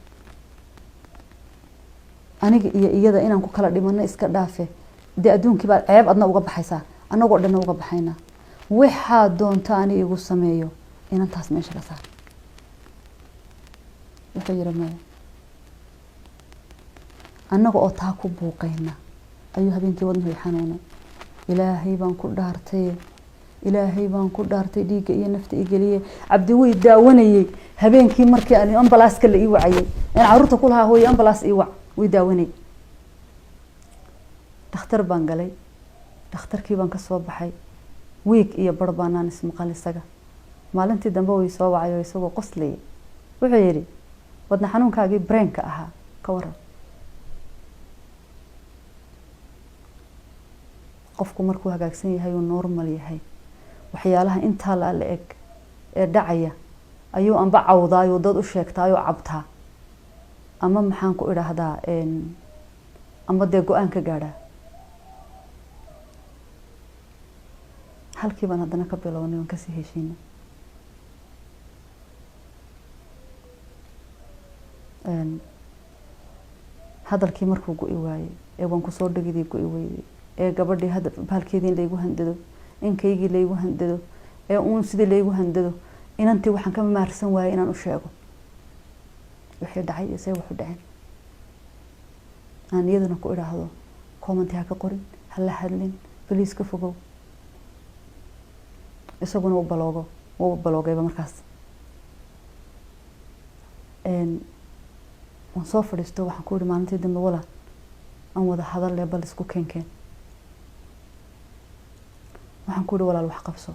aniga iyo iyada inaan ku kala dhimano iska dhaafe de adduunkii baa ceeb adna uga baxaysaa anagoo dhan uga baxayna waxa doonta ani igu sameeyo inaan taas meesha ka saar wuxuu yiri ma anaga oo taa ku buuqayna ayuu habeenkii wadnaha xanuunay ilaahay baan ku dhaartay dhiiga iyo nafta igaliye cabdi way daawanayay habeenkii markii aan ambulance-ka la ii wacayay in caruurta ku lahaa hooyo ambulance ii wac way daawanay dhakhtar baan galay dhakhtarkii baan ka soo baxay week iyo barbaanaan ismaqal isaga maalintii dambe way soo wacay isagoo qoslay wuxuu yiri wadna xanuunkaagii brain-ka ahaa ka waran qofku markuu hagaagsan yahay oo normal yahay waxyaalaha inta la eg ee dhacaya ayuu amba cawdaayo dad u sheegtaayo cabtaa ama maxaan ku iraahdaa ama de go'aan ka gaadha halkii baan hadana ka bilownay oo ka sii heshiinay hadalkii markuu go'i waayay ee waan ku soo dhigidii go'i weeyay ee gabadhii hadda baalkeedii la igu handado inkaygii la igu handado ee uun sidii la igu handado inantii waxaan ka maarsan waayay inaan u sheego wixii dhacay isay wuxuu dhacay aan iyaduna ku iraahdo comment ha ka qorin hal hadlin please ka fogow isaguna uu baloogo markaas waan soo fadhiisto waxaan ku iri maalintii dambe wala aan wada hadal leh bal isku keenkeen waxaan ku iri walaal wax qabso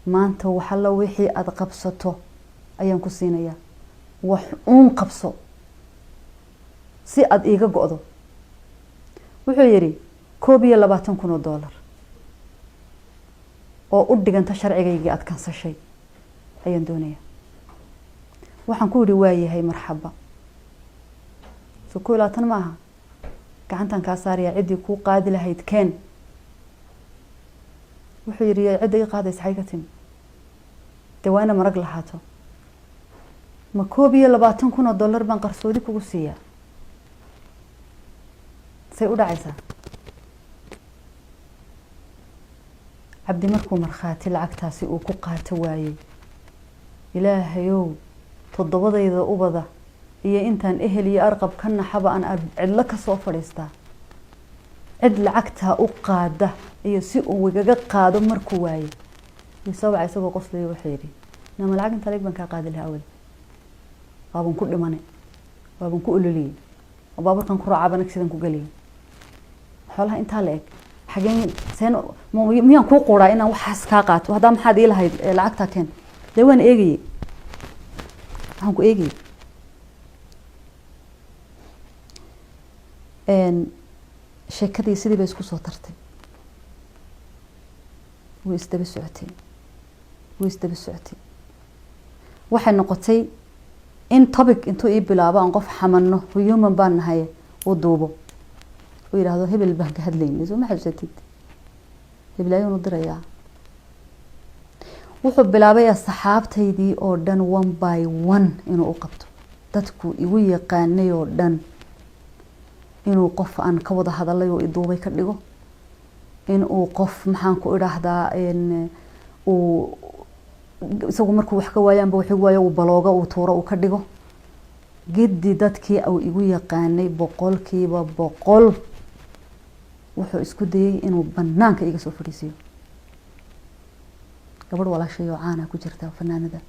maanta waxa la wixii aad qabsato ayaan ku siinayaa wax uun qabso si aad iiga go'do wuxuu yiri $22,000 oo u dhiganta sharcigaygii aad kansashay ayaan doonayaa waxaan ku iri waayahay marxaba soo $22,000 maaha gacantan ka saariya cidii ku qaadi lahayd keen wuxuu yiri cidii qaadaysa xaygatin dawaana marag lahaato ma $22,000 baan qarsoodi kugu siiyaa say u dhacaysaa cabdi markuu marxaati lacagtaasi uu ku qaato waayay ilaahayow toddobadayda ubada iyo intaan ehel iyo arqab ka naxaba aan cidla ka soo fadhiistaa cid lacagta u qaada iyo si uu igaga qaado markuu waayay isagoo isagoo qoslay wuxuu yiri nama lacag inta leeg baan ka qaadi lahaa awal baaban ku dhimanay baaban ku ululiyay baaburkan ku raacaba nagsidan ku galiyay xoolaha inta leeg xageen seen miyaan ku qoraa inaan waxaas ka qaato hadaa maxaad ii lahayd lacagta keen dewan eegay waxaan ku eegay sheekadii sidii bay isku soo tartay way isdaba socotay waxay noqotay in topic intuu ii bilaabo aan qof xamanno human baan nahay oo duubo oo yiraahdo hebel baan ka hadlaynay soo ma xasuusatid hebel ayuu dirayaa wuxuu bilaabay asxaabtaydii oo dhan one by one inuu u qabto dadku igu yaqaanay oo dhan inuu qof aan ka wada hadalay oo iduubay ka dhigo inuu qof maxaan ku iraahdaa uu isagu markuu wax ka waayaanba wixii waayo uu balooga uu tuuro uu ka dhigo gidi dadkii uu igu yaqaanay 100% wuxuu isku dayay inuu banaanka iga soo fadhiisiyo gabadh walaashay oo caana ku jirta fanaanada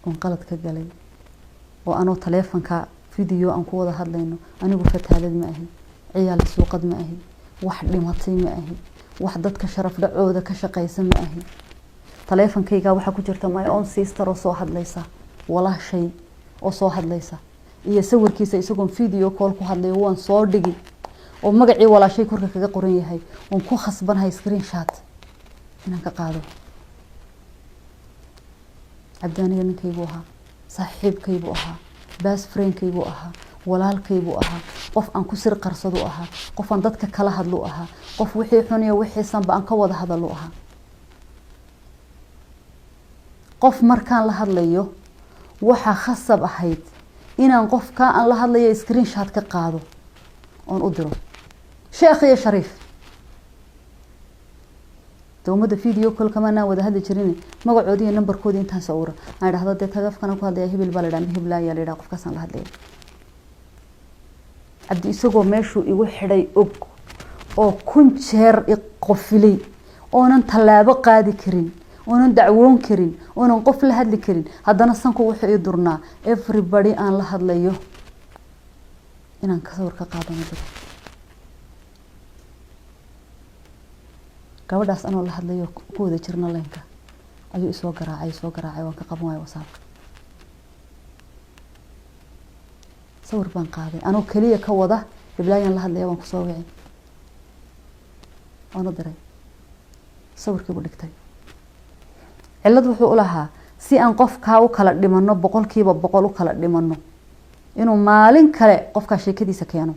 oo qalad ka galay oo anoo taleefanka video aan ku wada hadlayno anigu fataalad ma ahi ciyaal suuqad ma ahi wax dhimatay ma ahi wax dadka sharaf dhacooda ka shaqeysan ma ahi taleefankayga waxa ku jirta my own sister oo soo hadlaysa walaashay oo soo hadlaysa iyo sawirkiisa isagoo video call ku hadlay waan soo dhigi oo magacii walaashay korka kaga qoran yahay oo ku khasbanahay screenshot inaan ka qaado abdaaniga ninkaygu ahaa saaxiibkaygu ahaa best friendkaygu ahaa walaalkaygu ahaa qof aan ku sir qarsado ahaa qof aan dadka kala hadlo ahaa qof wixii xun iyo wixii sanba aan ka wada hadalo ahaa qof markaan la hadlayo waxa khasab ahayd inaan qofka aan la hadlayo screenshot ka qaado oon u diro sheekh iyo shariif dawmada video call kama wada hadli jirin magacoodii iyo numberkoodii intaan sawira aan dhahdo dee tagafkana ku hadlaya hibil baa la dhahay hibil ayaa la dhahay qofkaas aan la hadlay abdi isagoo meeshuu igu xidhay og oo kun jeer iqofilay oonan talaabo qaadi karin oonan dacwoon karin oonan qof la hadli karin haddana sanku wuxuu ii durnaa everybody aan la hadlayo inaan ka sawir ka qaadano dad gabadhaas anoo la hadlayo ku wada jirna leenka ayuu soo garaacay waan ka qaban waayay WhatsApp sawir baan qaaday anoo kaliya ka wada iblaayan la hadlaya waan ku soo wicin ana diray sawirkii buu dhigtay cilad wuxuu u lahaa si aan qofka u kala dhimano 100% u kala dhimano inuu maalin kale qofka sheekadiisa keeno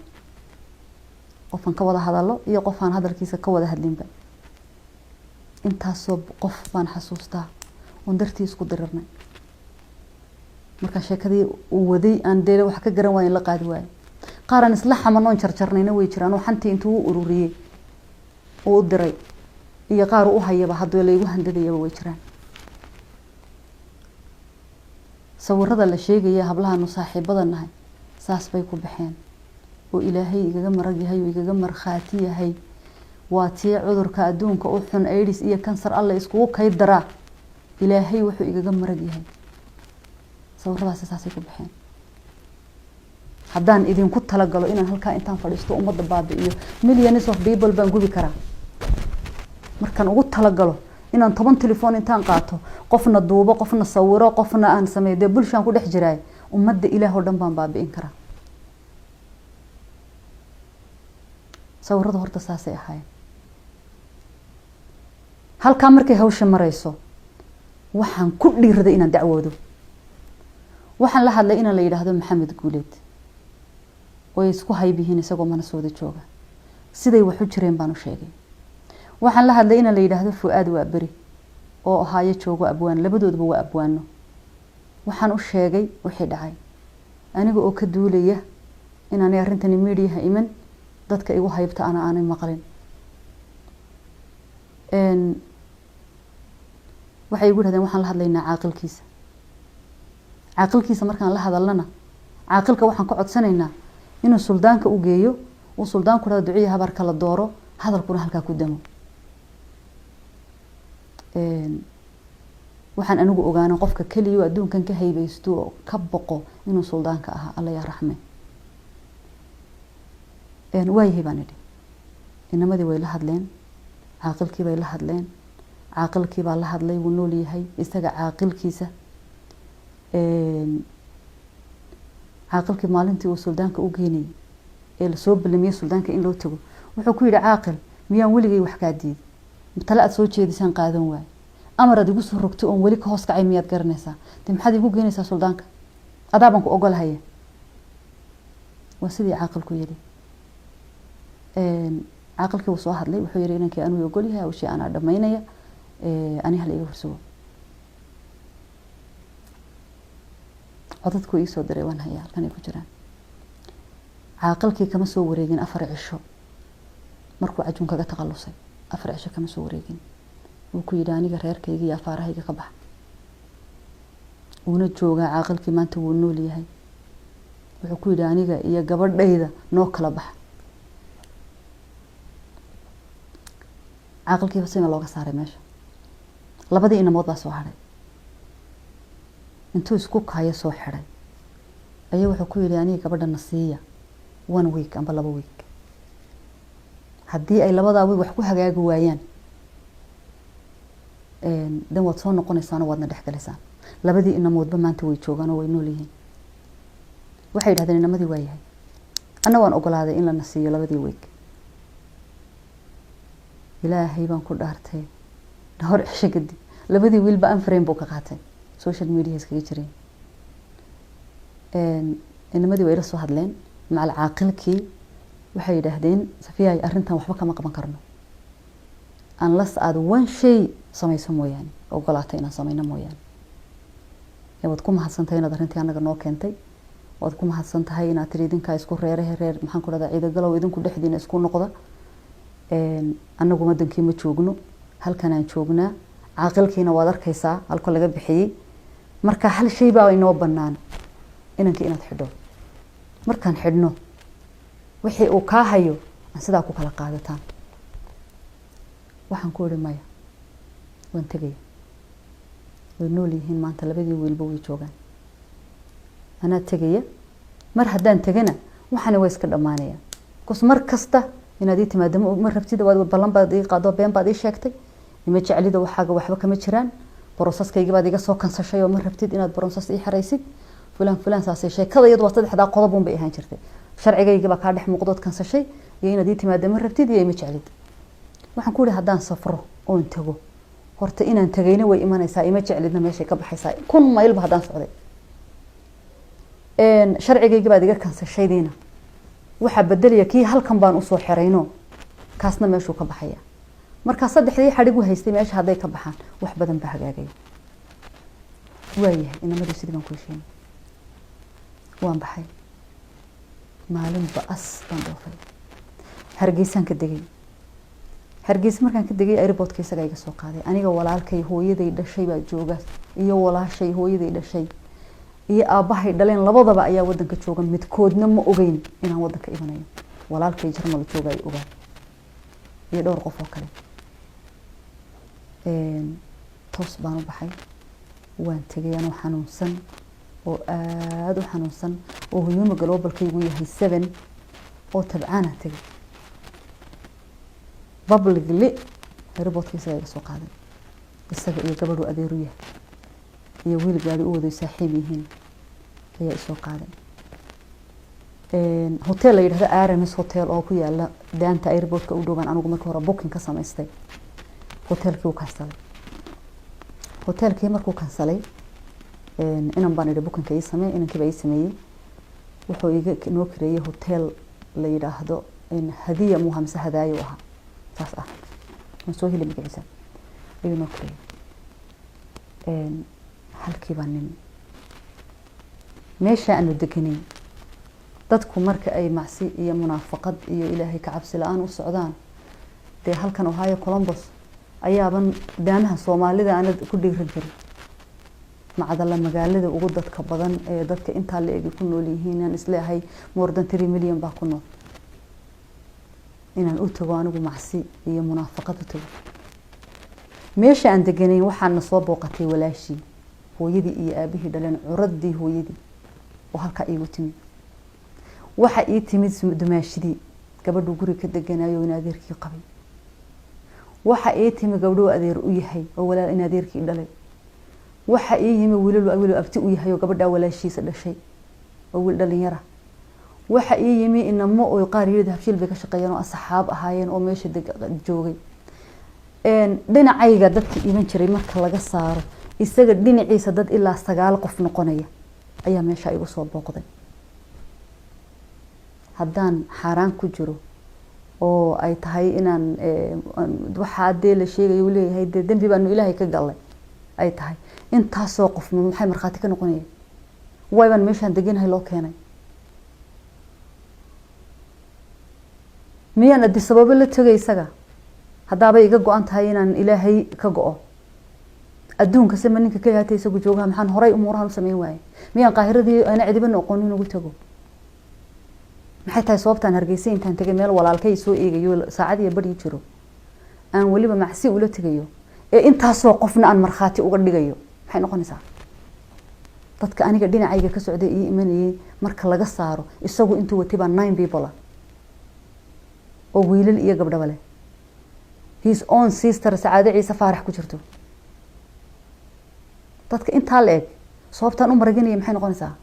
qofan ka wada hadalo iyo qofan hadalkiisa ka wada hadlinba intaas oo qof baan xasuustaa oo dartiis ku dirirnay marka sheekadii uu waday aan deelay wax ka garan waayeen la qaadi waayay qaaran isla xamanoon jarjarnayna way jiraan oo xantii intuu u ururiyay oo diray iyo qaar u hayaba hadoo la igu handadayaba way jiraan sawirada la sheegay hablaha saaxiibada nahay saas bay ku baxeen oo ilaahay igaga marag yahay oo igaga marxaati yahay waa tii cudurka adduunka u xun AIDS iyo kansar alla isku kay dara ilaahay wuxuu igaga marag yahay sawiradaas saasay ku baxeen haddaan idin ku tala galo inaan halka intaan fadhiisto umada baabi'iyo millions of people baan gubi karaa markaan ugu tala galo inaan 10 telefoon intaan qaato qofna duubo qofna sawiro qofna aan sameeyo bulshaan ku dhex jiray umada ilaahay oo dhan baan baabi'in karaa sawirada horta saasay ahaayeen halka markay hawsha marayso waxaan ku dhiirday inaan dacwoodo waxaan la hadlay inaan la yiraahdo Maxamed Guuleed oo isku haybihiin isagoo mana soo jooga siday wax u jireen baan u sheegay waxaan la hadlay inaan la yiraahdo Fuaad waa bari oo ahaayo joogo abwaan labadoodba waa abwaano waxaan u sheegay wixii dhacay aniga oo ka duulaya inaan arrintan media iman dadka igu haybta aanay maqalin waxay igu yiraahdeen waxaan la hadlaynaa caaqilkiisa caaqilkiisa markaan la hadalnana caaqilka waxaan ka codsanaynaa inuu suldaanka u geeyo uu suldaanku dhaho duciya habar kala dooro hadalkuna halkaa ku damo waxaan anigu ogaana qofka kaliya adduunkan ka haybaysto oo ka boqo inuu suldaanka ahaa alla yaa raxme waayahay baan idhi inamadii way la hadleen caaqilkii bay la hadleen caaqilkii baa la hadlay wuu nool yahay isaga caaqilkiisa caaqilkii maalintii uu suldaanka u geynayay ee lasoo ballamiyey suldaanka in loo tago wuxuu ku yidhi caaqil miyaan weligay wax kaa diiday tale aad soo jeedisaan qaadan waaye amar aad igu soo rogto oon weli ka hoos kacay miyaad garanaysaa dee maxaad igu geynaysaa suldaanka adaabaan ku ogolahaya waa sidii caaqilku yidhi caaqilkii wuu soo hadlay wuxuu yidhi inankii anuu ogol yahay hawshii anaa dhammaynaya ani hala iga horsugo codadku ii soo diray waan hayaa halkan ay ku jiraan caaqilkii kama soo wareegin 4 cisho markuu cajuun kaga taqalusay 4 cisho kama soo wareegin wuu ku yidhi aniga reerkayga iyo afaarahayga ka bax uuna joogaa caaqilkii maanta wuu nool yahay wuxuu ku yidhi aniga iyo gabadhayda noo kala bax caaqilkii fasina looga saaray meesha labadii inamood baa soo haray intuu isku kaayo soo xiray ayaa wuxuu ku yidhi aniga gabadha nasiiya 1 week amba 2 week haddii ay labadaa week wax ku hagaagi waayaan dan waad soo noqonaysaan oo waadna dhexgalaysaan labadii inamoodba maanta way joogaan oo way nool yihiin waxay yidhahdeen inamadii waa yahay anna waan ogolaaday in la nasiiyo 2 week ilaahay baan ku dhaartay dhowr cisho kadib 2 wiilba aan frame buu ka qaatay social media iskaga jireen inamadii way la soo hadleen macal caaqilkii waxay yidhaahdeen Safiya arrintan waxba kama qaban karno unless aad one shay samayso mooyaan ogolaatay inaan samayno mooyaan waad ku mahadsantahay inaad arrintii anaga noo keentay waad ku mahadsantahay inaad tiri idinka isku reer maxaan ku radaa ciido galow idinku dhexdiina isku noqda anagu madankii ma joogno halkan aan joognaa caaqilkiina waad arkaysaa halka laga bixiyay marka hal shay baa inoo banaan inankii inaad xidho markaan xidhno wixii uu ka hayo aan sidaa ku kala qaadataan waxaan ku iri maya waan tagay way nool yihiin maanta 2 wiilba way joogaan ana tagaya mar haddaan tagana waxana way iska dhamaanaya kus mar kasta inaad ii timaadamo mar rabtida waad ballan baad ii qaado been baad ii sheegtay ima jeclida waxaaga waxba kama jiraan processkayga baad iga soo kansashay oo mar rabtid inaad process ii xaraysid fulan saasay sheekada iyadu waa saddexda qodob uun bay ahaan jirtay sharcigayga baa ka dhex muuqdood kansashay iyo inaad ii timaadamo rabtid iyo ima jeclid waxaan ku iri haddaan safro oon tago horta inaan tagayna way imanaysaa ima jeclidna meeshay ka baxaysaa 1 mayl ba haddaan socday sharcigayga baad iga kansashaydiina waxa bedelaya kii halkan baan u soo xirayno kaasna meeshuu ka baxaya marka saddexdii xadhigu haystay meesha haday ka baxaan wax badan ba hagaagay waayahay inamadu sidii baan ku heshiin waan baxay maalin baas baan dhoofay hargeysan ka degay hargeys markaan ka degay airportka isaga iga soo qaaday aniga walaalkay hooyaday dhashay baa jooga iyo walaashay hooyaday dhashay iyo aabahay dhaleen labadaba ayaa wadanka jooga midkoodna ma ogeyn inaan wadanka imanayo walaalkay Jarmal jooga ay ogaa iyo dhowr qof oo kale toos baan u baxay waan tagay anoo xanuunsan oo aad u xanuunsan oo Human Globalkaygu yahay 7 oo tabcaana tagay publicly airportkiisa iga soo qaaday isaga iyo gabadhu adeeru yahay iyo wiil gaari u wada saaxiib yihiin ayaa soo qaaday hotel la yiraahdo RMS hotel oo ku yaala daanta airportka u dhowaan anigu markii hore booking ka samaystay hotelkii uu kansalay hotelkii markuu kansalay inaan baan idhi booking ay sameeyay inankii bay sameeyay wuxuu iga noo kireeyay hotel la yiraahdo in hadiya muhamsa hadaayo aha saas ah soo heli magaciisa ayuu noo kireeyay halkii baan nin meesha aanu deganay dadku marka ay macsi iyo munaafaqad iyo ilaahay ka cabsi la'aan u socdaan de halkan Ohio Columbus ayaaban daanaha Soomaalida aan ku dhiiran jiray macdala magaalada ugu dadka badan ee dadka inta la eegi ku nool yihiin aan isleeyahay more than 3 million baa ku nool inaan u tago anigu macsi iyo munaafaqad u tago meesha aan deganayn waxaan soo booqatay walaashii hooyadii iyo aabihii dhaleen curadii hooyadii oo halka iigu timid waxa ii timid dumaashidii gabadhu guri ka deganayo in adeerkii qabay waxa ii timid gabadhu adeer u yahay oo walaal in adeerkii dhalay waxa ii yimi wiil abti u yahay oo gabadha walaashiisa dhashay oo wiil dhalinyara waxa ii yimi inamo oo qaar yiri habshil bay ka shaqeeyeen oo asxaab ahaayeen oo meesha joogay dhinacayga dadka iman jiray marka laga saaro isaga dhinaciisa dad ilaa 9 qof noqonaya ayaa meesha igu soo booqday haddaan xaraan ku jiro oo ay tahay inaan waxa dee la sheegayo leeyahay dambi baanu ilaahay ka galay ay tahay intaasoo qof maxay marxaati ka noqonayeen wayban meeshan deganahay loo keenay miyaan adii sabab la tagay isaga hadaba iga go'an tahay inaan ilaahay ka go'o adduunka samaninka ka yaatay isagu joogaha maxaan horay umurahan u sameyn waayay miyaan qaahiradii ana cidiba noqonin ugu tago maxay tahay sababtaan hargeysa intaan tagay meel walaalkay soo eegayo saacad iyo bari jiro aan waliba macsi ula tagayo ee intaasoo qofna aan marxaati uga dhigayo maxay noqonaysaa dadka aniga dhinacayga ka socday ii imanayay marka laga saaro isagu intuu watay baa 9 people oo wiilal iyo gabdho leh his own sister Saada Ciise Faarax ku jirto dadka inta la eeg sababtan u maraginaya maxay noqonaysaa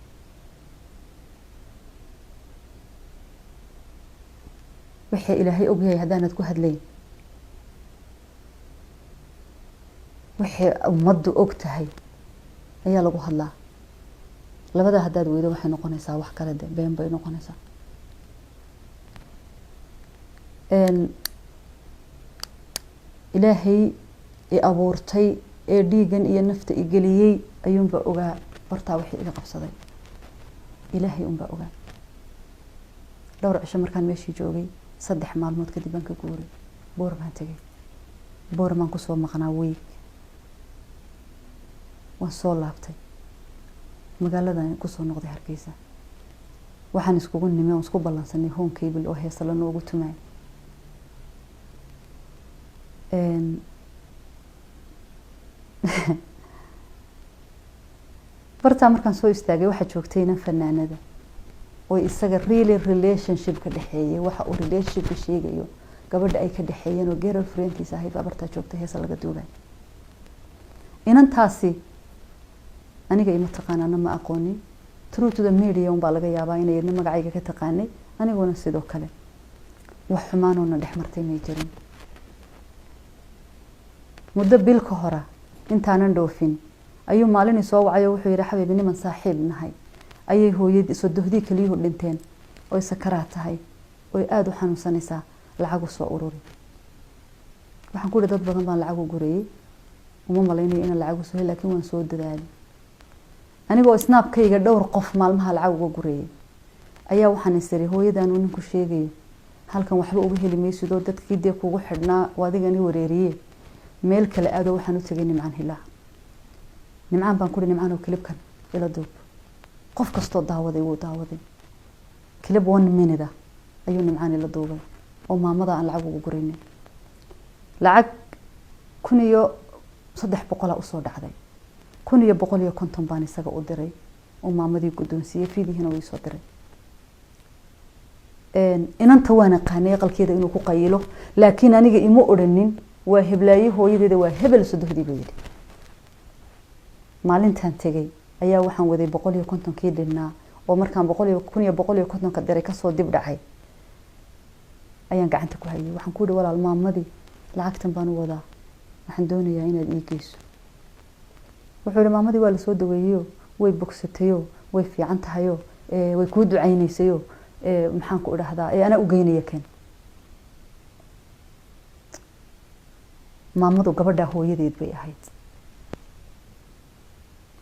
wixii ilaahay og yahay hadaanad ku hadlayn wixii ummaddu og tahay ayaa lagu hadlaa labada hadaad weydo waxay noqonaysaa wax kale been bay noqonaysaa ilaahay ee abuurtay ee dhiigan iyo nafta i galiyay ayuunba ogaa horta wixii iga qabsaday ilaahay unba ogaa dhowr cisho markaan meeshii joogay 3 maalmood kadib aan ka guuray Boormaan tagay Boormaan ku soo maqnaa week waan soo laabtay magaaladan ku soo noqday Hargeysa waxaan iskugu nimay oo isku balansanay home cable oo heesa la noogu tumay barta markaan soo istaagay waxa joogtay inaan fanaanada oo isaga really relationship ka dhaxeeyay waxa uu relationship ka sheegayo gabadha ay ka dhaxeeyeen oo girlfriendkiisa ahayd barta joogtay heesa laga duubay inantaasi aniga ima taqaanana ma aqoonin through to the media baa laga yaabaa inay idin magacayga ka taqaanay aniguna sidoo kale wax xumaanona dhexmartay ma jirin muddo bil ka hora intaanan dhoofin ayuu maalin soo wacay wuxuu yiri xabiibi niman saaxiib nahay ayay hooyadii soo dohdii kaliyo dhinteen oo sakaraad tahay oo aad u xanuunsanaysa lacag soo ururi waxaan ku dad badan baan lacag u guriyay uma malaynay in lacag soo laakiin waan soo dadaalay anigoo snapkayga dhowr qof maalmaha lacag uga guriyay ayaa waxaan isiri hooyadan uu ninku sheegay halkan waxba uga heli mayso dadkii dee kugu xidhnaa wadigani wareeriyay meel kale aad waxaan u tagay nimcaan hilaa nimcaan baan ku nimcaan oo clipkan ila duub qof kasto daawaday wuu daawaday clip 1 minute ayuu nimcaan ila duubay oo maamada aan lacag ugu gurinay lacag 1300 u soo dhacday 1150 baan isaga u diray oo maamadii guddoonsiiyay fiidihina way soo diray inanta waana qaanay qalkeeda inuu ku qayilo laakiin aniga ima oranin waa heblaayi hooyadeeda waa hebel saddexdii bay yiri maalintan tagay ayaa waxaan waday 150 kii dhinaa oo markaan 150 ka diray ka soo dib dhacay ayaan gacanta ku hayay waxaan ku walaal maamadii lacagtan baan wadaa waxaan doonayaa inaad ii geyso wuxuu yiri maamadii waa la soo daweeyo way bogsatayo way fiican tahayo way ku ducaynaysayo maxaan ku dhahdaa ana u geynaya keen maamadu gabadha hooyadeed bay ahayd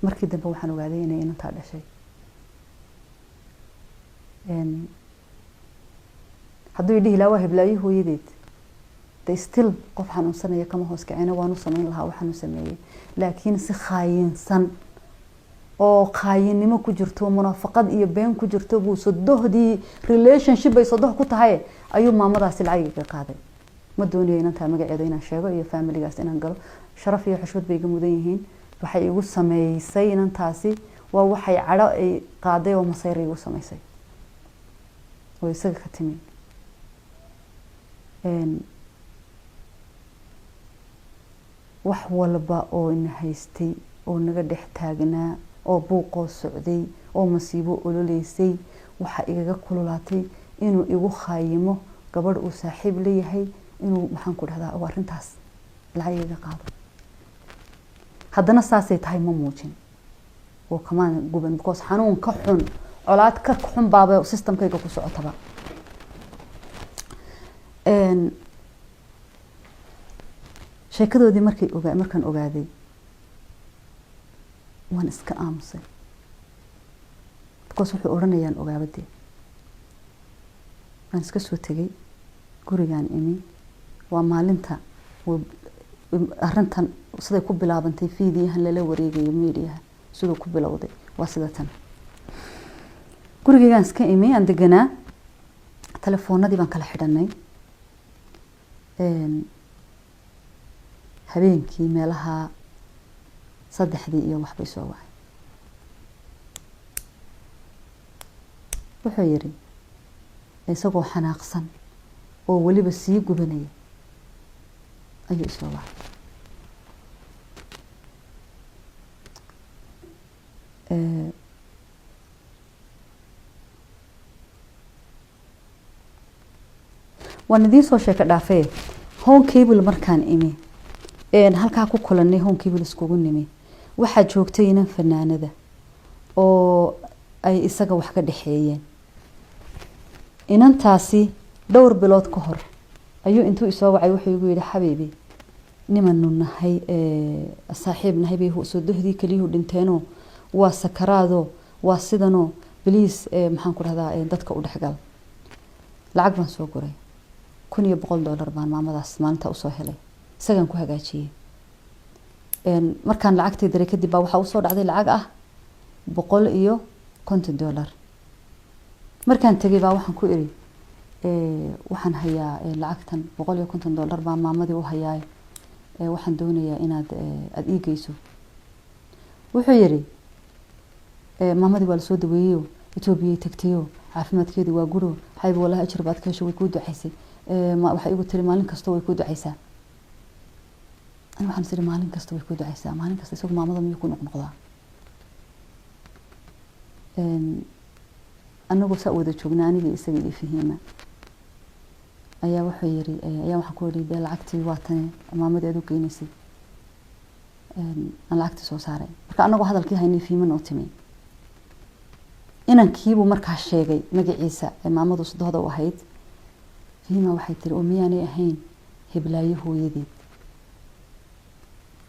markii dambe waxaan ogaaday inay inta dhashay hadduu idhi ilaa waa heblaayi hooyadeed they still qof xanuunsanaya kama hoos kacayna waanu samayn lahaa waxaanu sameeyay laakiin si khaayinsan oo qaayinimo ku jirto munaafaqad iyo been ku jirto buu sodohdii relationship ay sodoh ku tahay ayuu maamadaasi lacag iga qaaday ma doonayo inanta magaceeda inaan sheego iyo familigaas inaan galo sharaf iyo xushmad bay iga mudan yihiin waxay igu sameeysay inantaasi waa waxay cadho ay qaaday oo masayr igu sameysay oo isaga ka timi wax walba oo ina haystay oo naga dhex taagnaa oo buuqoo socday oo masiibo ololeysay waxa igaga kululaatay inuu igu khaayimo gabadh uu saaxiib leeyahay inuu maxaan ku dhahdaa oo arrintaas lacag iga qaado haddana saasay tahay ma muujin oo kamaan guban because xanuun ka xun colaad ka xun baaba systemkayga ku socotaba sheekadoodii markaan ogaaday waan iska aamusay because wuxuu odhanayaan ogaabadee waan iska soo tegay gurigaan imi waa maalinta arrintan siday ku bilaabantay fiidiyahan lala wareegayo meediyaha siduu ku bilowday waa sida tan gurigaygaan iska imi aan deganaa telefoonadii baan kala xidhanay habeenkii meelaha 3 iyo waxbay soo wacay wuxuu yiri isagoo xanaaqsan oo waliba sii gubanaya ayuu soo wacay waan idiin soo sheeko dhaafay home cable markaan imi halkaa ku kulanay home cable iskugu nimi waxaa joogtay inan fanaanada oo ay isaga wax ka dhaxeeyeen inantaasi dhowr bilood ka hor ayuu intuu isoo wacay wuxuu igu yiri xabiibi nimanu nahay saaxiib nahay bay soo dohdii kaliya dhinteeno waa sakaraado waa sidano please maxaan ku dhahdaa dadka u dhaxgal lacag baan soo guray $100 baan maamadaas maalinta u soo helay isagaan ku hagaajiyay markaan lacagtii diray kadib baa waxa u soo dhacday lacag ah $150 markaan tagay baa waxaan ku iri waxaan hayaa lacagtan $150 baan maamadii u hayaa waxaan doonayaa inaad aad ii geyso wuxuu yiri maamadii waa la soo daweeyo Ethiopia tagtayo caafimaadkeedu waa guro hayb walahi ajir baad ka heshay way ku ducaysay waxa igu tiri maalin kasta way ku ducaysaa أنا waxaan sir maalin kasta way ku ducaysaa maalin kasta isagoo maamada miyuu ku noqnoqdaa anagu saa wada joognaa aniga isaga ii fahima ayaa wuxuu yiri ayaa waxaan ku yiri lacagtii waa tan maamadeedu u keenaysay aan lacagtii soo saaray marka anagu hadalkii haynay fiiman oo timay inankiibu markaa sheegay magaciisa maamadu sadooda u ahayd fiima waxay tiri oo miyaanay ahayn hiblaayo hooyadeed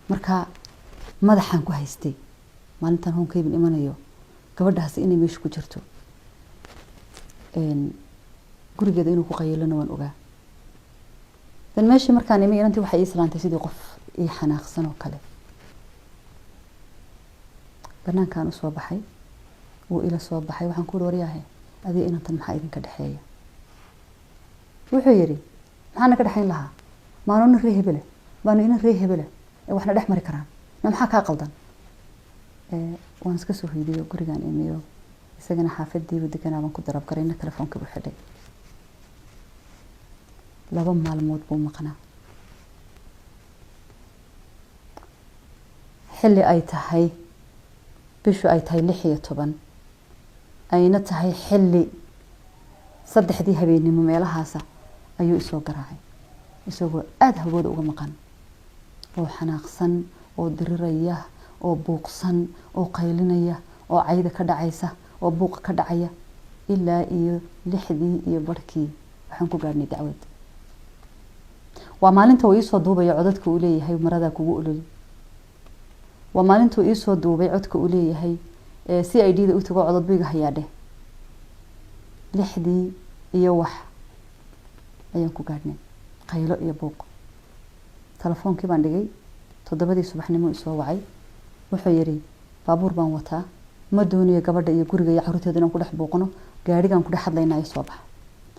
marka madaxan ku haystay maalintan home cable imanayo gabadhaas inay meesha ku jirto gurigeeda inuu ku qayeelana waan ogaa dan meeshii markaan imi inantii waxay islaantay sidii qof ii xanaaqsan oo kale banaankaan u soo baxay oo ila soo baxay waxaan ku wariyay adii inantan maxaa idinka dhaxeeya wuxuu yiri maxaan ka dhaxayn lahaa maanu reehbele baanu ina reehbele waxna dhex mari karaan maxaa ka qaldan waan iska soo hiidiyo gurigaan imiyo isagana xaafadii deganaa baan ku darab garayna telefoonka u xidhay 2 maalmood buu maqnaa xilli ay tahay bishu ay tahay 16 ayna tahay xilli 3 habeenimo meelahaas ayuu isoo garaacay isagoo aad hawada uga maqan oo xanaaqsan oo diriraya oo buuqsan oo qaylinaya oo cayda ka dhacaysa oo buuq ka dhacaya ilaa iyo 6 iyo barkii waxaan ku gaarnay dacwad waa maalinta uu soo duubay codadka uu leeyahay marada kugu ololi waa maalinta uu soo duubay codka uu leeyahay CID-da u tago codad biga hayaade 6 iyo wax ayaan ku gaarnay qaylo iyo buuq telefoonkii baan dhigay 7 subaxnimo soo wacay wuxuu yiri baabuur baan wataa ma doonayo gabadha iyo guriga iyo carruurteeda inaan ku dhex buuqno gaadhigaan ku dhex hadlaynaa ay soo baxa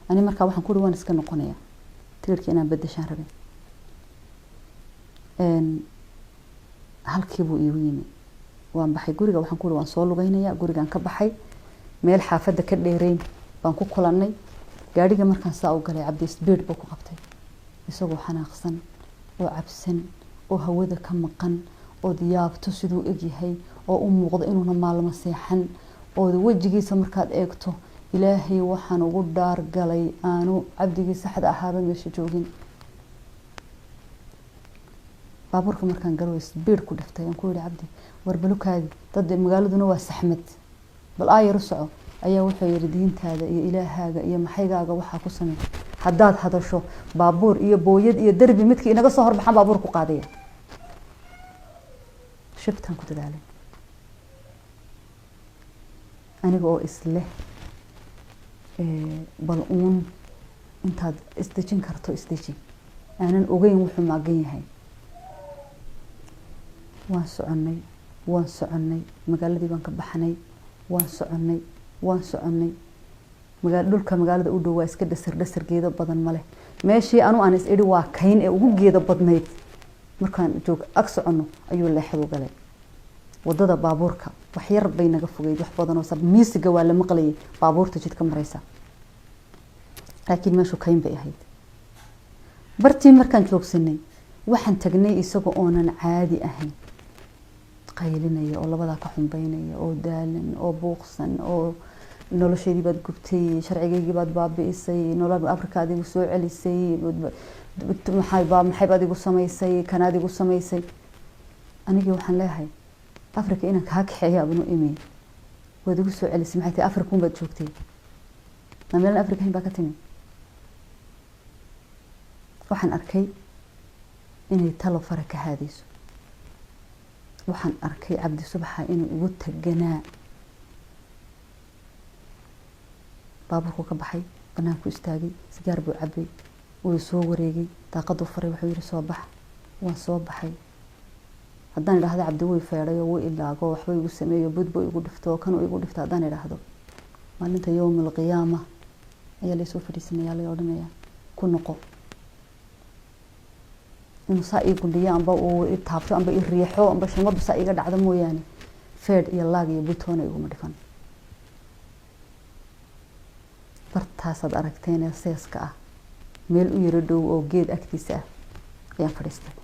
ani markaa waxaan ku waan iska noqonayaa tirarkii inaan bedeshaan rabin halkii buu iigu yimi waan baxay guriga waxaan ku waan soo lugaynayaa gurigaan ka baxay meel xaafadda ka dheereyn baan ku kulannay gaadhiga markaan saa u galay cabdi speed buu ku qabtay isagoo xanaaqsan oo cabsan oo hawada ka maqan oo diyaabto siduu egyahay oo u muuqdo inuuna maalmo seexan oo wajigiisa markaad eegto ilaahay waxaan ugu dhaar galay aanu cabdigii saxda ahaaba meesha joogin baabuurka markaan galo speed ku dhiftay aan ku yiri cabdi war balukaadi dad magaaladuna waa saxmad bal aayar soco ayaa wuxuu yiri diintaada iyo ilaahaaga iyo maxaygaaga waxa ku sameey haddaad hadasho baabuur iyo booyad iyo darbi midkii inaga soo horbaxan baabuur ku qaadaya shibtan ku dadaalay aniga oo isle bal intaad isdejin karto isdeji aanan ogeyn wuxuu maagan yahay waan soconay magaaladii baan ka baxnay waan soconay dhulka magaalada u dhow waa iska dhasar geedo badan male meeshii aan is iri waa kayn ee ugu geedo badnayd markaan joog ag socono ayuu leexdu galay wadada baabuurka wax yar bay naga fogeyd wax badan oo sab miisiga waa la maqlayay baabuurta jidka maraysa laakiin meeshu kayn bay ahayd bartii markaan joogsanay waxaan tagnay isagoo oonan caadi ahayn qaylinaya oo labada ka xumbeynaya oo daalan oo buuqsan oo nolosheedii baad gubtay sharcigeygii baad baabi'isay nolol Afrika adigu soo celisay maxay baad igu samaysay kanaad igu samaysay anigii waxaan leeyahay Afrika inaan ka kaxeeyo abnu imi waad igu soo celisay maxay tahay Afrika baad joogtay meelan Afrika baa ka timi waxaan arkay inay talo fara ka haadayso waxaan arkay cabdi subaxa inuu ugu taganaa baaburku ka baxay banaanku istaagay sigaar buu cabay uu soo wareegay daaqadu faray wuxuu yiri soo bax waan soo baxay haddaan idhaahdo cabdi way feeray oo way ilaago waxba igu sameeyo budbo igu dhifto kan igu dhifto haddaan idhaahdo maalinta yawmul qiyaama ayaa la soo fadhiisanayaa la odhanayaa ku noqo inuu saa ii gundhiyo amba uu i taabto amba i riixo amba shamadu saa iga dhacdo mooyaane feed iyo laag iyo butoona iguma dhifan bartaasaad aragteen ee seeska ah meel u yaro dhow oo geed agtiisa ah ayaan fadhiistay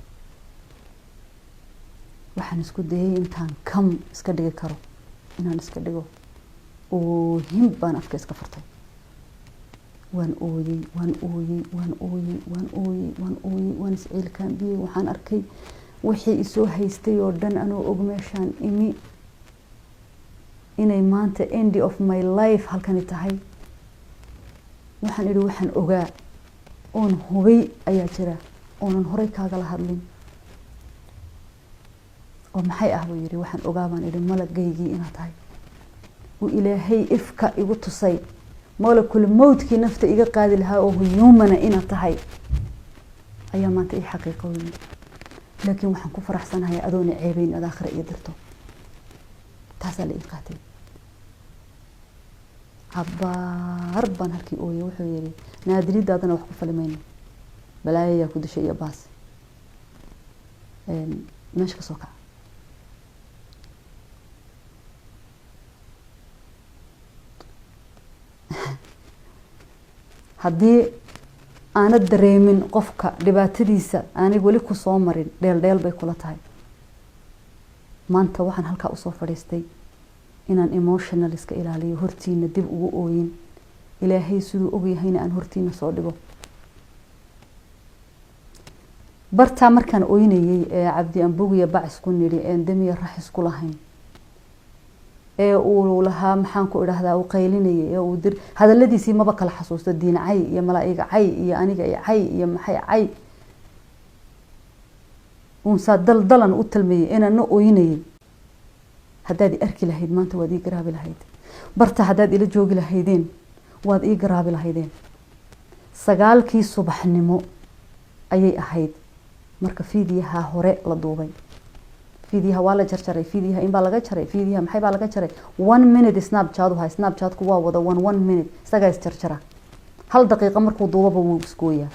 waxaan isku dayay intaan kam iska dhigi karo inaan iska dhigo oo him baan afka iska furtay waan isciilkaan biyey waxaan arkay wixii isoo haystay oo dhan anoo og meeshaan imi inay maanta end of my life halkani tahay waxaan idhi waxaan ogaa oon hubay ayaa jira oonan horay kaagala hadlin oo maxay ah buu yidhi waxaan ogaa baan idhi malagaygii inaad tahay uu ilaahay ifka igu tusay moolekul mawdkii nafta iga qaadi lahaa oo humana inaad tahay ayaa maanta ii xaqiiqooyin laakiin waxaan ku faraxsanahay adoona ceebayn ad aakhira iyo dirto taasaa la ii qaatay cabaar baan halkii ooyay wuxuu yidhi naadiridaadana wax ku falimayno balaayayaa ku dishay iyo baas meesha ka soo kaca haddii aanad dareemin qofka dhibaatadiisa aanay weli ku soo marin dheel bay kula tahay maanta waxaan halkaa usoo fadhiistay inaan emotional iska ilaaliyo hortiina dib ugu ooyin ilaahay siduu ogyahayna aan hortiina soo dhigo bartaa markaan ooynayay ee cabdi ambogiya bac isku nidhi een damiya rax isku lahayn ee uu lahaa maxaan ku idhaahdaa uu qaylinayay ee uu dir hadaladiisii maba kala xasuusto diin cay iyo malaa'iga cay iyo aniga cay iyo maxay cay unsa daldalan u talmeeyay inaan ooynayay haddaad arki lahayd maanta waad ii garaabi lahayd barta haddaad ila joogi lahaydeen waad ii garaabi lahaydeen 9 subaxnimo ayay ahayd marka fiidiyaha hore la duubay fiidiyaha waa la jarjaray fiidiyaha in baa laga jaray fiidiyaha maxay baa laga jaray 1 minute snapchat waa snapchat-ku waa wada 1 minute isaga is jarjara hal daqiiqo markuu duubaba wuu isgooyaa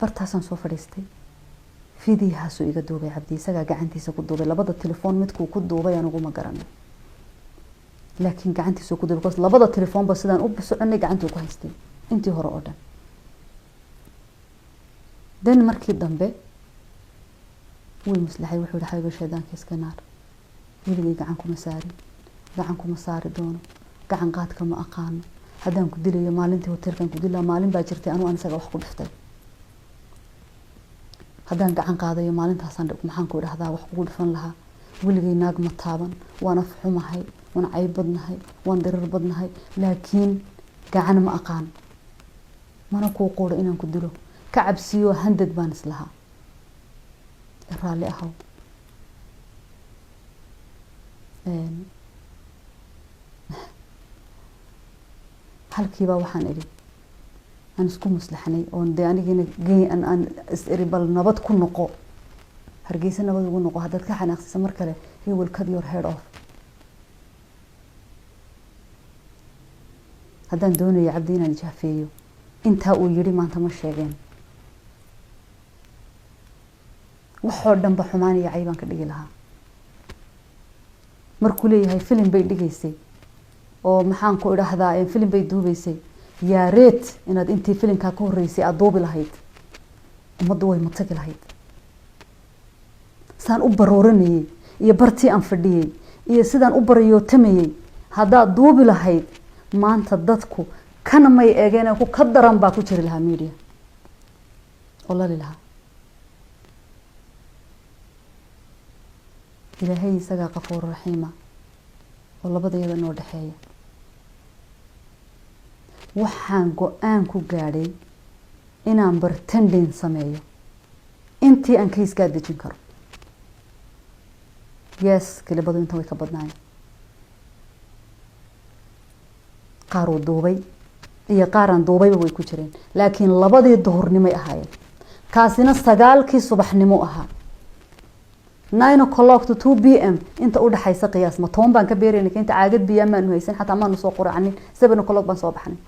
bartaasaan soo fadhiistay fiidiyahaasuu iga duubay cabdi isagaa gacantiisa ku duubay labada telefoon midkuu ku duubay aniguma garanay laakiin gacantiisuu ku duubay labada telefoonba sidaan u soconay gacantuu ku haystay intii hore oo dhan dan markii dambe way maslaxay wuxuu dhahay xayba shaydaanka iska naar weligay gacan kuma saari doono gacan qaadka ma aqaano haddaan ku dilayo maalintii hotelkan ku dilaa maalin baa jirtay anuu anisaga wax ku dhiftay haddaan gacan qaadayo maalintaasaan maxaan ku idhahdaa wax kugu dhifan lahaa weligay naag ma taaban waan af xumahay waan cayb badnahay waan darar badnahay laakiin gacan ma aqaan mana kuu qoodho inaan ku dilo ka cabsiyo handad baan islahaa raalli ahaw halkiiba waxaan idhi aan isku maslaxnay oo de anigina aan is-iri bal nabad ku noqo hargeysa nabad ugu noqo haddaad ka xanaaqsisa mar kale he will cut your head off haddaan doonayo cabdi inaan jaafeeyo intaa uu yidhi maanta ma sheegeen waxoo dhanba xumaan iyo caybaan ka dhigi lahaa markuu leeyahay filim bay dhigaysay oo maxaan ku idhaahdaa filim bay duubaysay yaa reed inaad intii filimkaa ka horreysay aada duubi lahayd ummaddu way matagi lahayd saan u barooranayay iyo bartii aan fadhiyey iyo sidaan u barayootamayey haddaad duubi lahayd maanta dadku kana may eegeen ku ka daran baa ku jiri lahaa media oo lali lahaa ilaahay isagaa qafuur raxiima oo labadayada noo dhexeeya waxaan go-aan ku gaadhay inaan bartending sameeyo intii aan kayskaa dejin karo yes kelibadu inta way ka badnaayeen qaar uu duubay iyo qaaraan duubayba way ku jireen laakiin labadii duhurnimay ahaayeen kaasina 9kii subaxnimo ahaa 9 o'clock to 2 p.m. inta u dhaxaysa qiyaas ma toon baan ka beereynay inta caagad biyo ma aanu haysan xataa ma aanu soo quraacnin 7 o'clock baan soo baxnay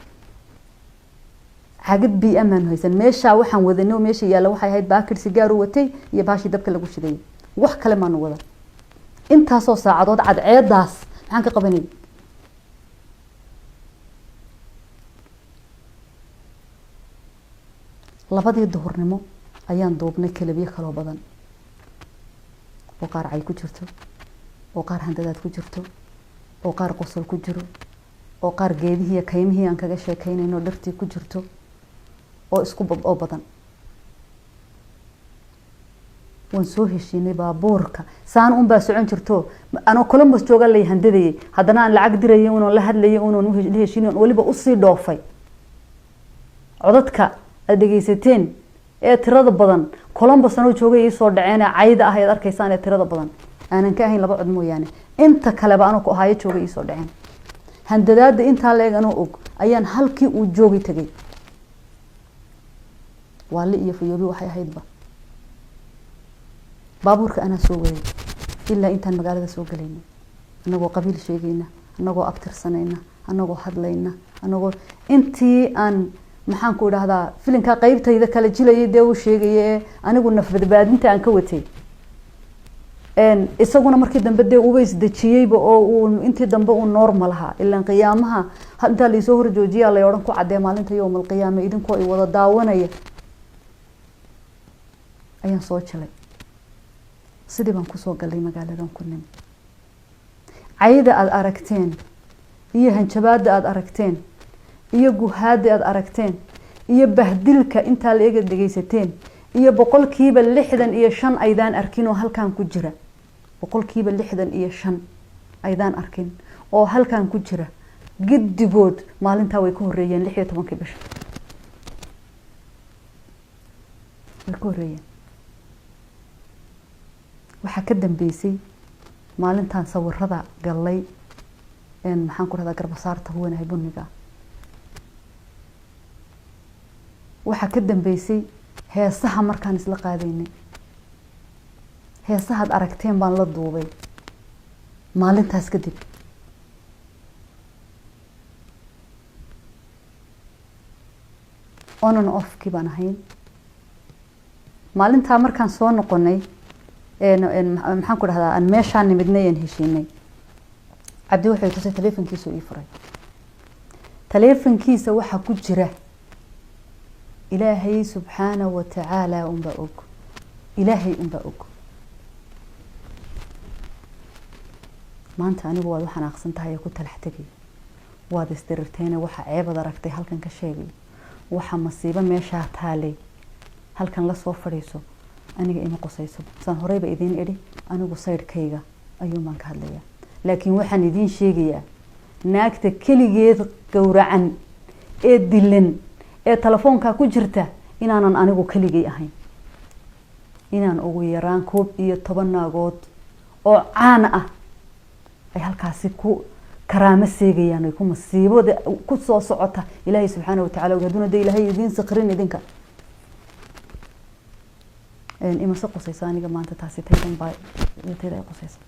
caagad biyo ma aanu haysan meesha waxaan wadanay meesha yaala waxay ahayd baakir sigaar watay iyo baashi dabka lagu shiday wax kale ma aanu wada intaasoo saacadood cadceedaas maxaan ka qabanay labadii duhurnimo ayaan duubnay kalabiyo kala badan oo qaar ay ku jirto oo qaar handadaad ku jirto oo qaar qosol ku jiro oo qaar geedihii iyo kaymihii aan kaga sheekaynayno dhartii ku jirto oo isku oo badan waan soo heshiinay baabuurka saan un baa socon jirto anoo Columbus jooga lay handadayay haddana aan lacag dirayay inuu la hadlayay inuu heshiin waliba u sii dhoofay codadka dhageysateen ee tirada badan Columbus anoo joogay soo dhaceen cayda ah ay arkaysaan ee tirada badan aanan ka ahayn laba cod mooyaane inta kale ba anoo ku ahaay joogay soo dhaceen handadaada inta leeg anoo og ayaan halkii uu joogay tagay wali iyo fayoobi waxay ahaydba baabuurka ana soo waday ilaa intaan magaalada soo galayna anagoo qabiil sheegayna anagoo abtirsanayna anagoo hadlayna anagoo intii aan maxaan ku idhaahdaa filimka qaybtayda kala jilayay dee uu sheegay anigu nafbadbaadinta aan ka watay isaguna markii dambe dee uu isdajiyayba oo uu intii dambe uu normal aha ilaa qiyaamaha inta la soo horjoojiyaa la oran ku cadee maalinta yawmal qiyaama idinkoo ay wada daawanaya ayaan soo jilay sidii baan ku soo galay magaaladan ku nim cayda aad aragteen iyo hanjabaada aad aragteen iyo guhaada aad aragteen iyo bahdilka inta la eega dhageysateen iyo 65% aydaan arkin oo halkaan ku jira 65% aydaan arkin oo halkaan ku jira giddigood maalinta way ka horeeyeen 16 bisha way ka horeeyeen waxa ka dambeysay maalintan sawirada galay maxaan ku radaa garbasaarta huwanahay buniga waxa ka dambeysay heesaha markaan isla qaadaynay heesahaad aragteen baan la duubay maalintaas kadib on and off kii baan ahayn maalintaa markaan soo noqonay maxaan ku dhahdaa aan meeshaan nimidnay aan heshiinay cabdi wuxuu tusay taleefankiisa ii furay taleefankiisa waxaa ku jira ilaahay subxaanahu wa tacaala unbaa og ilaahay unbaa og maanta anigu waad waxaan aqsan tahay ku talax tegay waad isdirirteena waxa ceebad aragtay halkan ka sheegay waxa masiibo meesha taalay halkan la soo fadhiiso aniga ima qosayso san horeyba idin idhi anigu saydkayga ayuu maan ka hadlayaa laakiin waxaan idin sheegayaa naagta keligeed gowracan ee dilan ee telefoonka ku jirta inaanan anigu keligay ahayn inaan ugu yaraan 11 naagood oo caan ah ay halkaasi ku karaama seegayaan ay ku masiibada ku soo socota ilaahay subxaanahu wa tacaala haduna de ilaahay idin saqrin idinka ima soo qosaysa aniga maanta taasi taydan baa intee ay qosaysa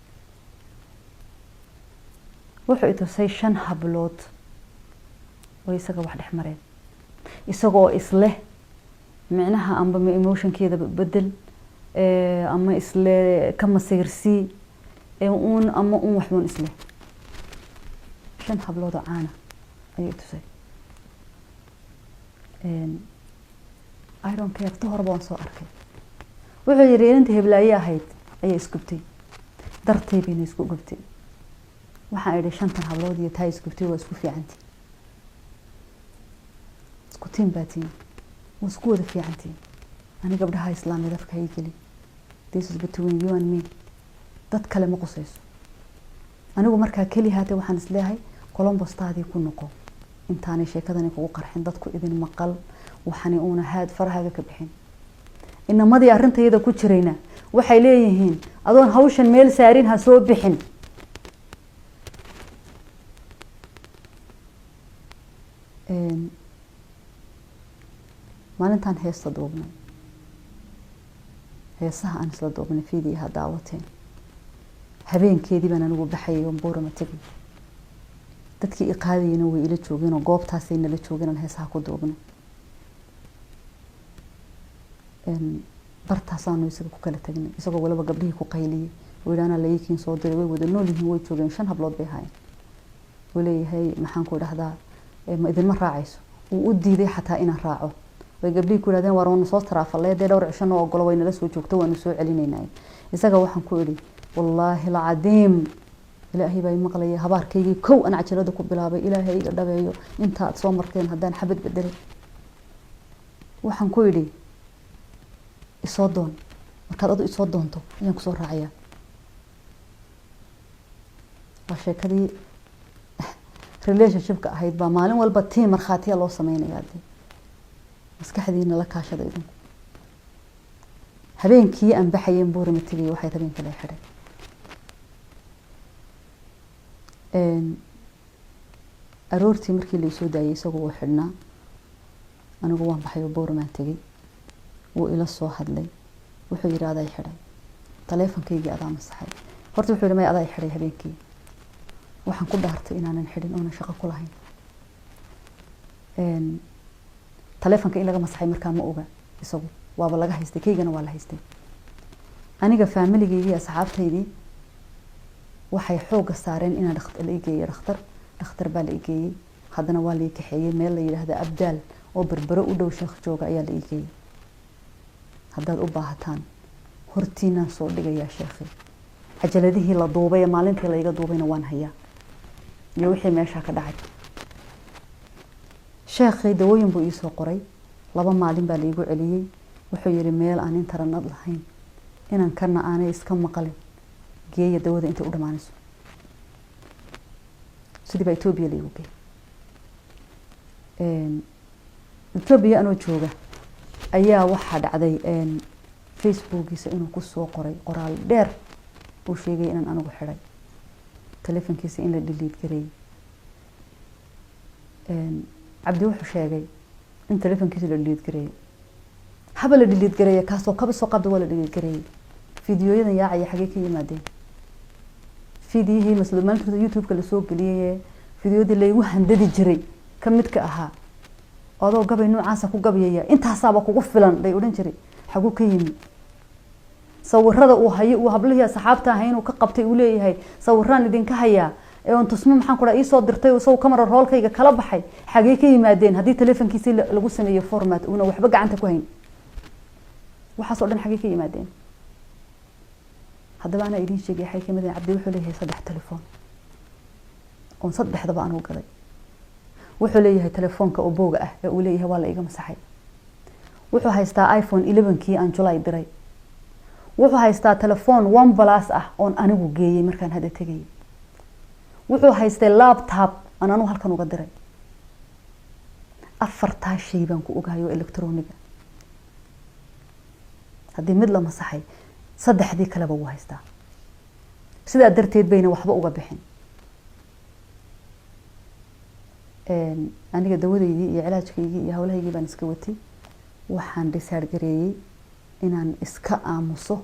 wuxuu itusay 5 hablood oo isaga wax dhex mareen isagoo isle macnaha amba emotionkeeda bedel ama isle kama sirsi ama waxban isle 5 hablood oo caana ayuu tusay I don't care to horba soo arkay wuxuu yiri inta heblaaya ahayd ayay isgubtay dartay bay isku gubtay waxa ay dhashan hablood iyo taay isgubtay waa isku fiicantii isku tiin baatiin wasku wada fiicantii ani gabdhaha islaamida afka ay gali this is between you and me dad kale ma qosayso anigu markaa kali haatay waxaan isleeyahay Columbus taadii ku noqo intaanay sheekadani kugu qarxin dadku idin maqal waxani una haad farahaga ka bixin inamadii arintayda ku jirayna waxay leeyihiin adoon hawshan meel saarin ha soo bixin maalintan heesta duubnay heesaha aan isla duubnay fiidiyaha daawateen habeenkeedii baan anigu baxayay oo boorama tagay dadkii i qaadayna way ila joogeen oo goobtaasay nala joogeen heesaha ku duubnay bartaasaanu isaga ku kala tagnay isagoo walaba gabdhihii ku qayliyay weeraana la yihiin soo diray way wada nool yihiin way joogeen 5 hablood bay haayeen waleeyahay maxaan ku dhahdaa ma idin ma raacayso uu u diiday xataa inaan raaco way gabdhihii ku yiraahdeen waroon soo taraafalay dhowr cisho oo ogolo way nala soo joogto waanu soo celinaynaa isaga waxaan ku iri wallaahi alcadiim ilaahay bay maqlayay habaarkaygii kow aan cajalada ku bilaabay ilaahay iga dhabeeyo inta aad soo marteen hadaan xabad bedelay waxaan ku iri isoo doon markaad adu isoo doonto ayaan ku soo raacaya waa sheekadii relationship ka ahayd baa maalin walba tii marxaatiya loo sameeyay maskaxdiina la kaashaday idinku habeenkii aan baxayeen boorama tagay waxay habeenka la xiray aroortii markii la soo daayay isagoo xidhnaa anigu waan baxay boorama tagay wuu ila soo hadlay wuxuu yiraahday xiray taleefankayga adaa masaxay horta wuxuu yiri may adaa xiray habeenkii waxaan ku dhaartay inaanan xidhin oo shaqo ku lahayn taleefanka in laga masaxay markaa ma oga isagu waaba laga haystay kaygana waa la haystay aniga familigayga asxaabtaydii waxay xoog saareen inaan dhakhtar la igeeyo dhakhtar baa la igeeyay hadana waa la kaxeeyay meel la yiraahdo Abdaal oo berbero u dhow sheekh jooga ayaa la igeeyay haddaad u baahataan hortiina soo dhigaya sheekhi cajaladihii la duubay maalintii la iga duubayna waan hayaa iyo wixii meesha ka dhacay sheekhi dawooyin buu ii soo qoray 2 maalin baa la igu celiyay wuxuu yiri meel aan internet lahayn inaan kana aanay iska maqalin geeya dawada inta u dhamaanayso sidii Ethiopia la igu geeyay Ethiopia anoo jooga ayaa waxa dhacday Facebook-giisa inuu ku soo qoray qoraal dheer uu sheegay inaan anigu xiray taleefankiisa in la delete gareeyay cabdi wuxuu sheegay in taleefankiisa la delete gareeyay haba la delete gareeya kaasoo kaba soo qabda waa la delete gareeyay fiidiyoyadan yaacaya xagee ka yimaadeen fiidiyihii maalinta youtube-ka lasoo geliyay fiidiyodii laygu handadi jiray ka midka ahaa adoo gabay noocaasa ku gabayaya intaasaaba kugu filan bay odhan jiray xagu ka yimi sawirada uu hayo uu hablihii asxaabta ahay inuu ka qabtay uu leeyahay sawiraan idinka hayaa ee on tusmo maxaan ku dhahay ii soo dirtay oo soo camera roolkayga kala baxay xagee ka yimaadeen haddii telefonkiisii lagu sameeyo format una waxba gacanta ku hayn waxaas oo dhan xagee ka yimaadeen haddaba ana idin sheegay xay kamid ah cabdi wuxuu leeyahay 3 telefoon oo saddexdaba aan u galay wuxuu leeyahay telefoonka oo booga ah ee uu leeyahay waa la iga masaxay wuxuu haystaa iPhone 11kii aan July diray wuxuu haystaa telefoon OnePlus ah oo anigu geeyay markaan hada tagay wuxuu haystay laptop aan anu halkan uga diray afartaa shay baan ku ogahay oo elektrooniga haddii mid la masaxay saddexdii kaleba wuu haystaa sidaa darteed bayna waxba uga bixin aniga dawadeydii iyo cilaajkaygii iyo hawlahaygii baan iska watay waxaan decide gareeyay inaan iska aamuso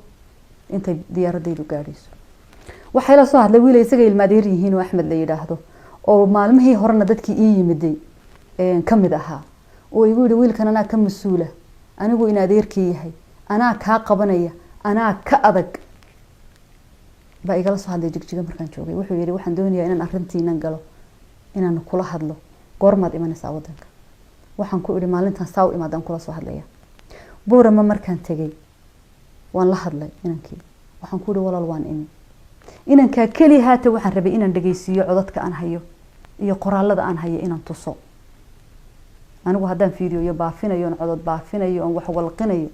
intay diyaaradaydu gaadhayso waxay la soo hadlay wiil isaga ilmaadeer yihiin oo Axmed la yiraahdo oo maalmihii horena dadkii ii yimiday kamid ahaa oo igu yiri wiilkan anaa ka masuula anigu in adeerkii yahay anaa ka qabanaya anaa ka adag ba igala soo hadlay jigjiga markaan joogay wuxuu yiri waxaan doonayaa inaan arrintiinan galo inaan kula hadlo goormaad imanaysaa wadanka waxaan ku iri maalintan saaw imaadaan kula soo hadlaya boorama markaan tagay waan la hadlay inankii waxaan ku iri walaal waan imi inanka kali haata waxaan rabay inaan dhageysiyo codadka aan hayo iyo qoraalada aan hayo inaan tuso anigu haddaan fiidiyo iyo baafinayo aan codad baafinayo aan wax walqinayo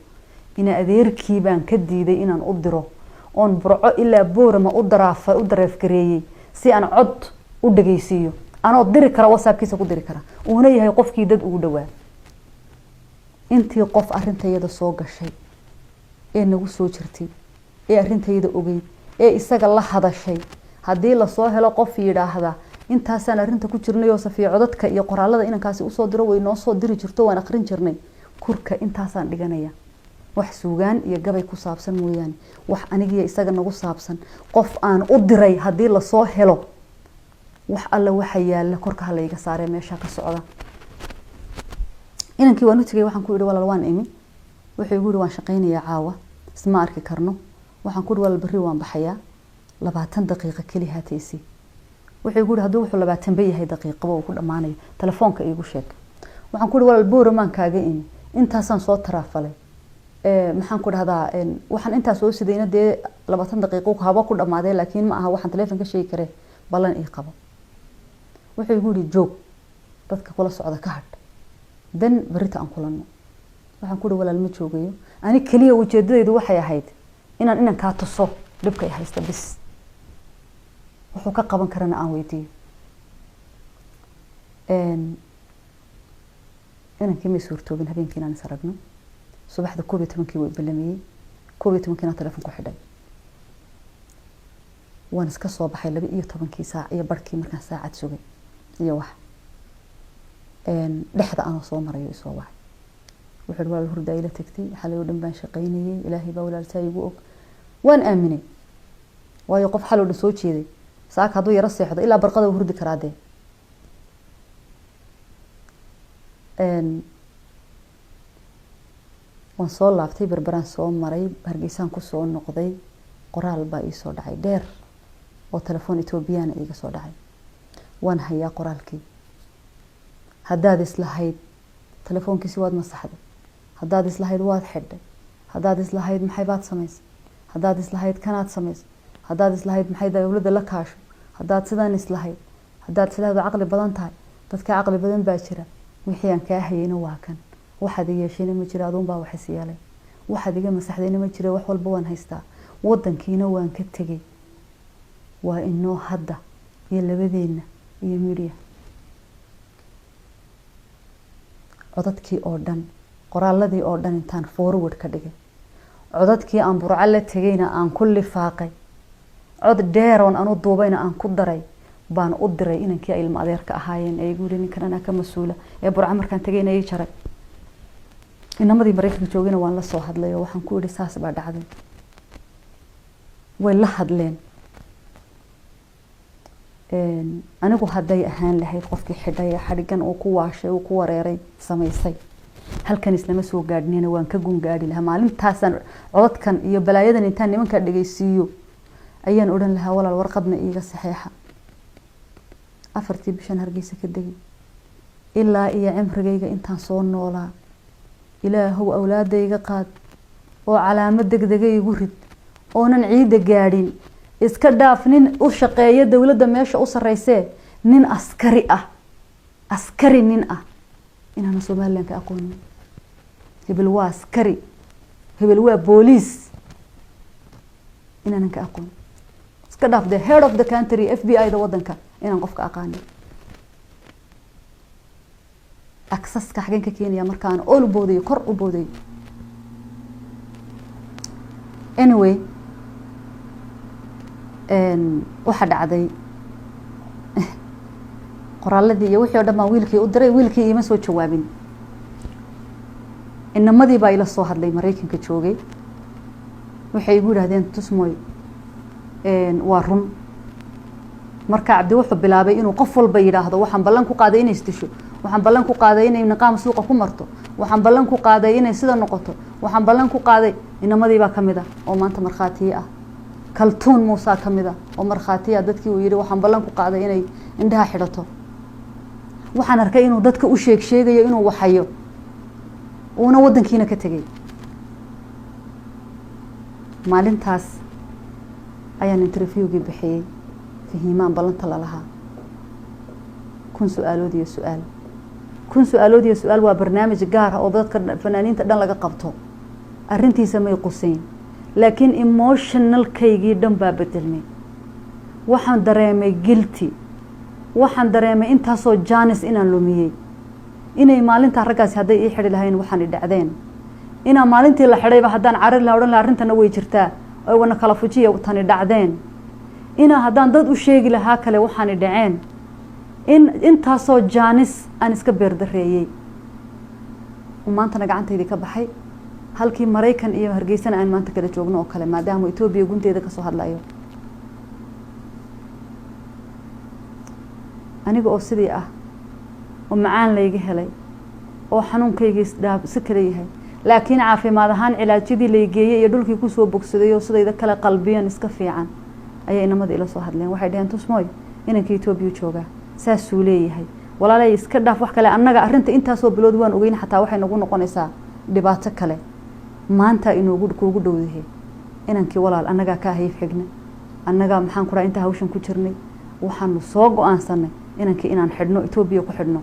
ina adeerkii baan ka diiday inaan u diro oon burco ilaa boorama u dareef gareeyay si aan cod u dhageysiyo anoo diri kara WhatsApp-kiisa ku diri kara uuna yahay qofkii dad ugu dhawaa intii qof arintayada soo gashay ee nagu soo jirtay ee arintayada ogeyd ee isaga la hadashay hadii la soo helo qof yiraahda intaasaan arinta ku jirnay oo safiyo codadka iyo qoraalada inankaasi u soo diro way noo soo diri jirto waan akhrin jirnay kurka intaasaan dhiganaya wax suugaan iyo gabay ku saabsan mooyaan wax aniga isaga nagu saabsan qof aan u diray hadii la soo helo wax alla waxa yaala korka hala iga saaree meesha ka socda inankii waan u tagay waxaan ku iri walaal waan imi wuxuu igu yiri waan shaqeynayaa caawa isma arki karno waxaan ku iri walaal bari waan baxayaa 20 daqiiqo kali haataysi wuxuu igu yiri haduu wuxuu 20 bay yahay daqiiqo oo ku dhamaanayo telefoonka igu sheeg waxaan ku iri walaal boormaan kaaga imi intaasaan soo taraafalay maxaan ku dhahdaa waxaan intaas soo sidayna dee 20 daqiiqo haba ku dhamaaday laakiin ma aha waxaan telefoonka sheegi kare balan ii qabo wuxuu igu yiri joog dadka kula socda ka hadh dan barita aan kulano waxaan ku iri walaal ma joogayo ani kaliya ujeedadaydu waxay ahayd inaan ka tuso dhibka ay haysta bis wuxuu ka qaban karana aan weydiiyo inankii ma suurtoobin habeenkii inaan isaragno subaxda 12kii way bilamiyay 12kii telefoon ku xidhay waan iska soo baxay 12 saac iyo barkii markaan saacad sugay iyo wax dhexda aan soo marayo soo wax wuxuu walaal hurda ila tagtay xalay oo dhan baan shaqeynayay ilaahay baa walaaltay igu og waan aaminay waayo qof xal oo dhan soo jeeday saaka haduu yara seexdo ilaa barqada hurdi karaade waan soo laabtay barbaraan soo maray hargeysaan ku soo noqday qoraal baa ii soo dhacay dheer oo telefoon Ethiopian iga soo dhacay waan hayaa qoraalkii haddaad islahayd telefoonkiisi waad masaxday haddaad islahayd waad xidhay haddaad islahayd maxay baad samaysay haddaad islahayd kanaad samaysay haddaad islahayd maxay dawladda la kaasho haddaad sidaan islahayd haddaad islahayd aqli badan tahay dadka aqli badan baa jira wixii aan ka hayeyna waa kan waxaad yeeshayna ma jira aduun baa wax isyeelay waxaad iga masaxdayna ma jira wax walba waan haystaa wadankiina waan ka tagay waa inoo hadda iyo labadeena iyo Miriya codadkii oo dhan qoraaladii oo dhan intaan forward ka dhigay codadkii aan burca la tagayna aan ku lifaaqay cod dheer oo aan u duubayna aan ku daray baan u diray inankii ilma adeerka ahaayeen ay igu yiri ninkan anaa ka masuula ee burca markaan tagayna ay jaray inamadii Mareykanka joogina waan la soo hadlay oo waxaan ku iri saas baa dhacday way la hadleen anigu haday ahaan lahayd qofkii xidhay xarigan oo ku waashay oo ku wareeray sameysay halkan islama soo gaadhnina waan ka gun gaadhi lahaa maalintaasan codkan iyo balaayadan intaan nimanka dhageysiyo ayaan oran lahaa walaal warqadna iiga saxeexa afartii bishan Hargeysa ka dagay ilaa iyo cimrigayga intaan soo noolaa ilaahow awlaadayga qaad oo calaamad degdegay igu rid oonan ciida gaadhin iska dhaaf nin u shaqeeya dawladda meesha u sareysay nin askari nin ah inaan Soomaaliland ka aqoon hebel waa askari hebel waa police inaan ka aqoon iska dhaaf the head of the country FBI da wadanka inaan qofka aqaano access ka xagan ka Kenya markaan oo booday kor u booday anyway waxa dhacday qoraaladii iyo wixii oo dhamaan wiilkii u diray wiilkii ima soo jawaabin inamadii baa ila soo hadlay Mareykanka joogay waxay igu yiraahdeen tusmoy waa run marka Cabdi wuxuu bilaabay inuu qof walba yiraahdo waxaan ballan ku qaaday inay istisho waxaan ballan ku qaaday inay niqaam suuqa ku marto waxaan ballan ku qaaday inay sida noqoto waxaan ballan ku qaaday inamadii baa kamid ah oo maanta marxaati ah kaltuun Musa kamida oo marxaatiya dadkii uu yiri waxaan ballan ku qaaday inay indhaha xidhato waxaan arkay inuu dadka u sheegayo inuu waxayo una wadankiina ka tagay maalintaas ayaan interviewgii bixiyay fahimaan ballanta la lahaa kun su'aalood iyo su'aal waa barnaamij gaar ah oo dadka fanaaniinta dhan laga qabto arintiisa may quseyn laakiin emotional kaygii dhan baa bedelmay waxaan dareemay guilty waxaan dareemay intaasoo Janice inaan lumiyay inay maalinta raggaas haday ii xiri lahayn waxaan i dhacdeen ina maalintii la xirayba hadaan carar la oran la arintana way jirtaa oo wana kala fujiyo tan i dhacdeen ina hadaan dad u sheegi lahaa kale waxaan i dhaceen intaasoo Janice aan iska beerdareeyay maanta gacantayda ka baxay halkii Mareykan iyo Hargeysa aan maanta kala joogno oo kale maadaama Ethiopia gunteeda ka soo hadlayo aniga oo sidii ah oo macaan layga helay oo xanuunkayga isdaab si kale yahay laakiin caafimaad ahaan cilaajadii la geeyay iyo dhulkii ku soo bogsaday oo sidayda kala qalbiyan iska fiican ayay inamada ila soo hadleen waxay dhaheen tusmoy inanka Ethiopia jooga saas uu leeyahay walaalay iska dhaaf wax kale annaga arinta intaas oo bilood waan ogeyn xataa waxay nagu noqonaysaa dhibaato kale maanta inuu kuugu dhowdahay inankii walaal annaga ka hayf xigna annaga maxaan ku raa inta hawshan ku jirnay waxaanu soo go'aansanay inankii inaan xidhno Ethiopia ku xidhno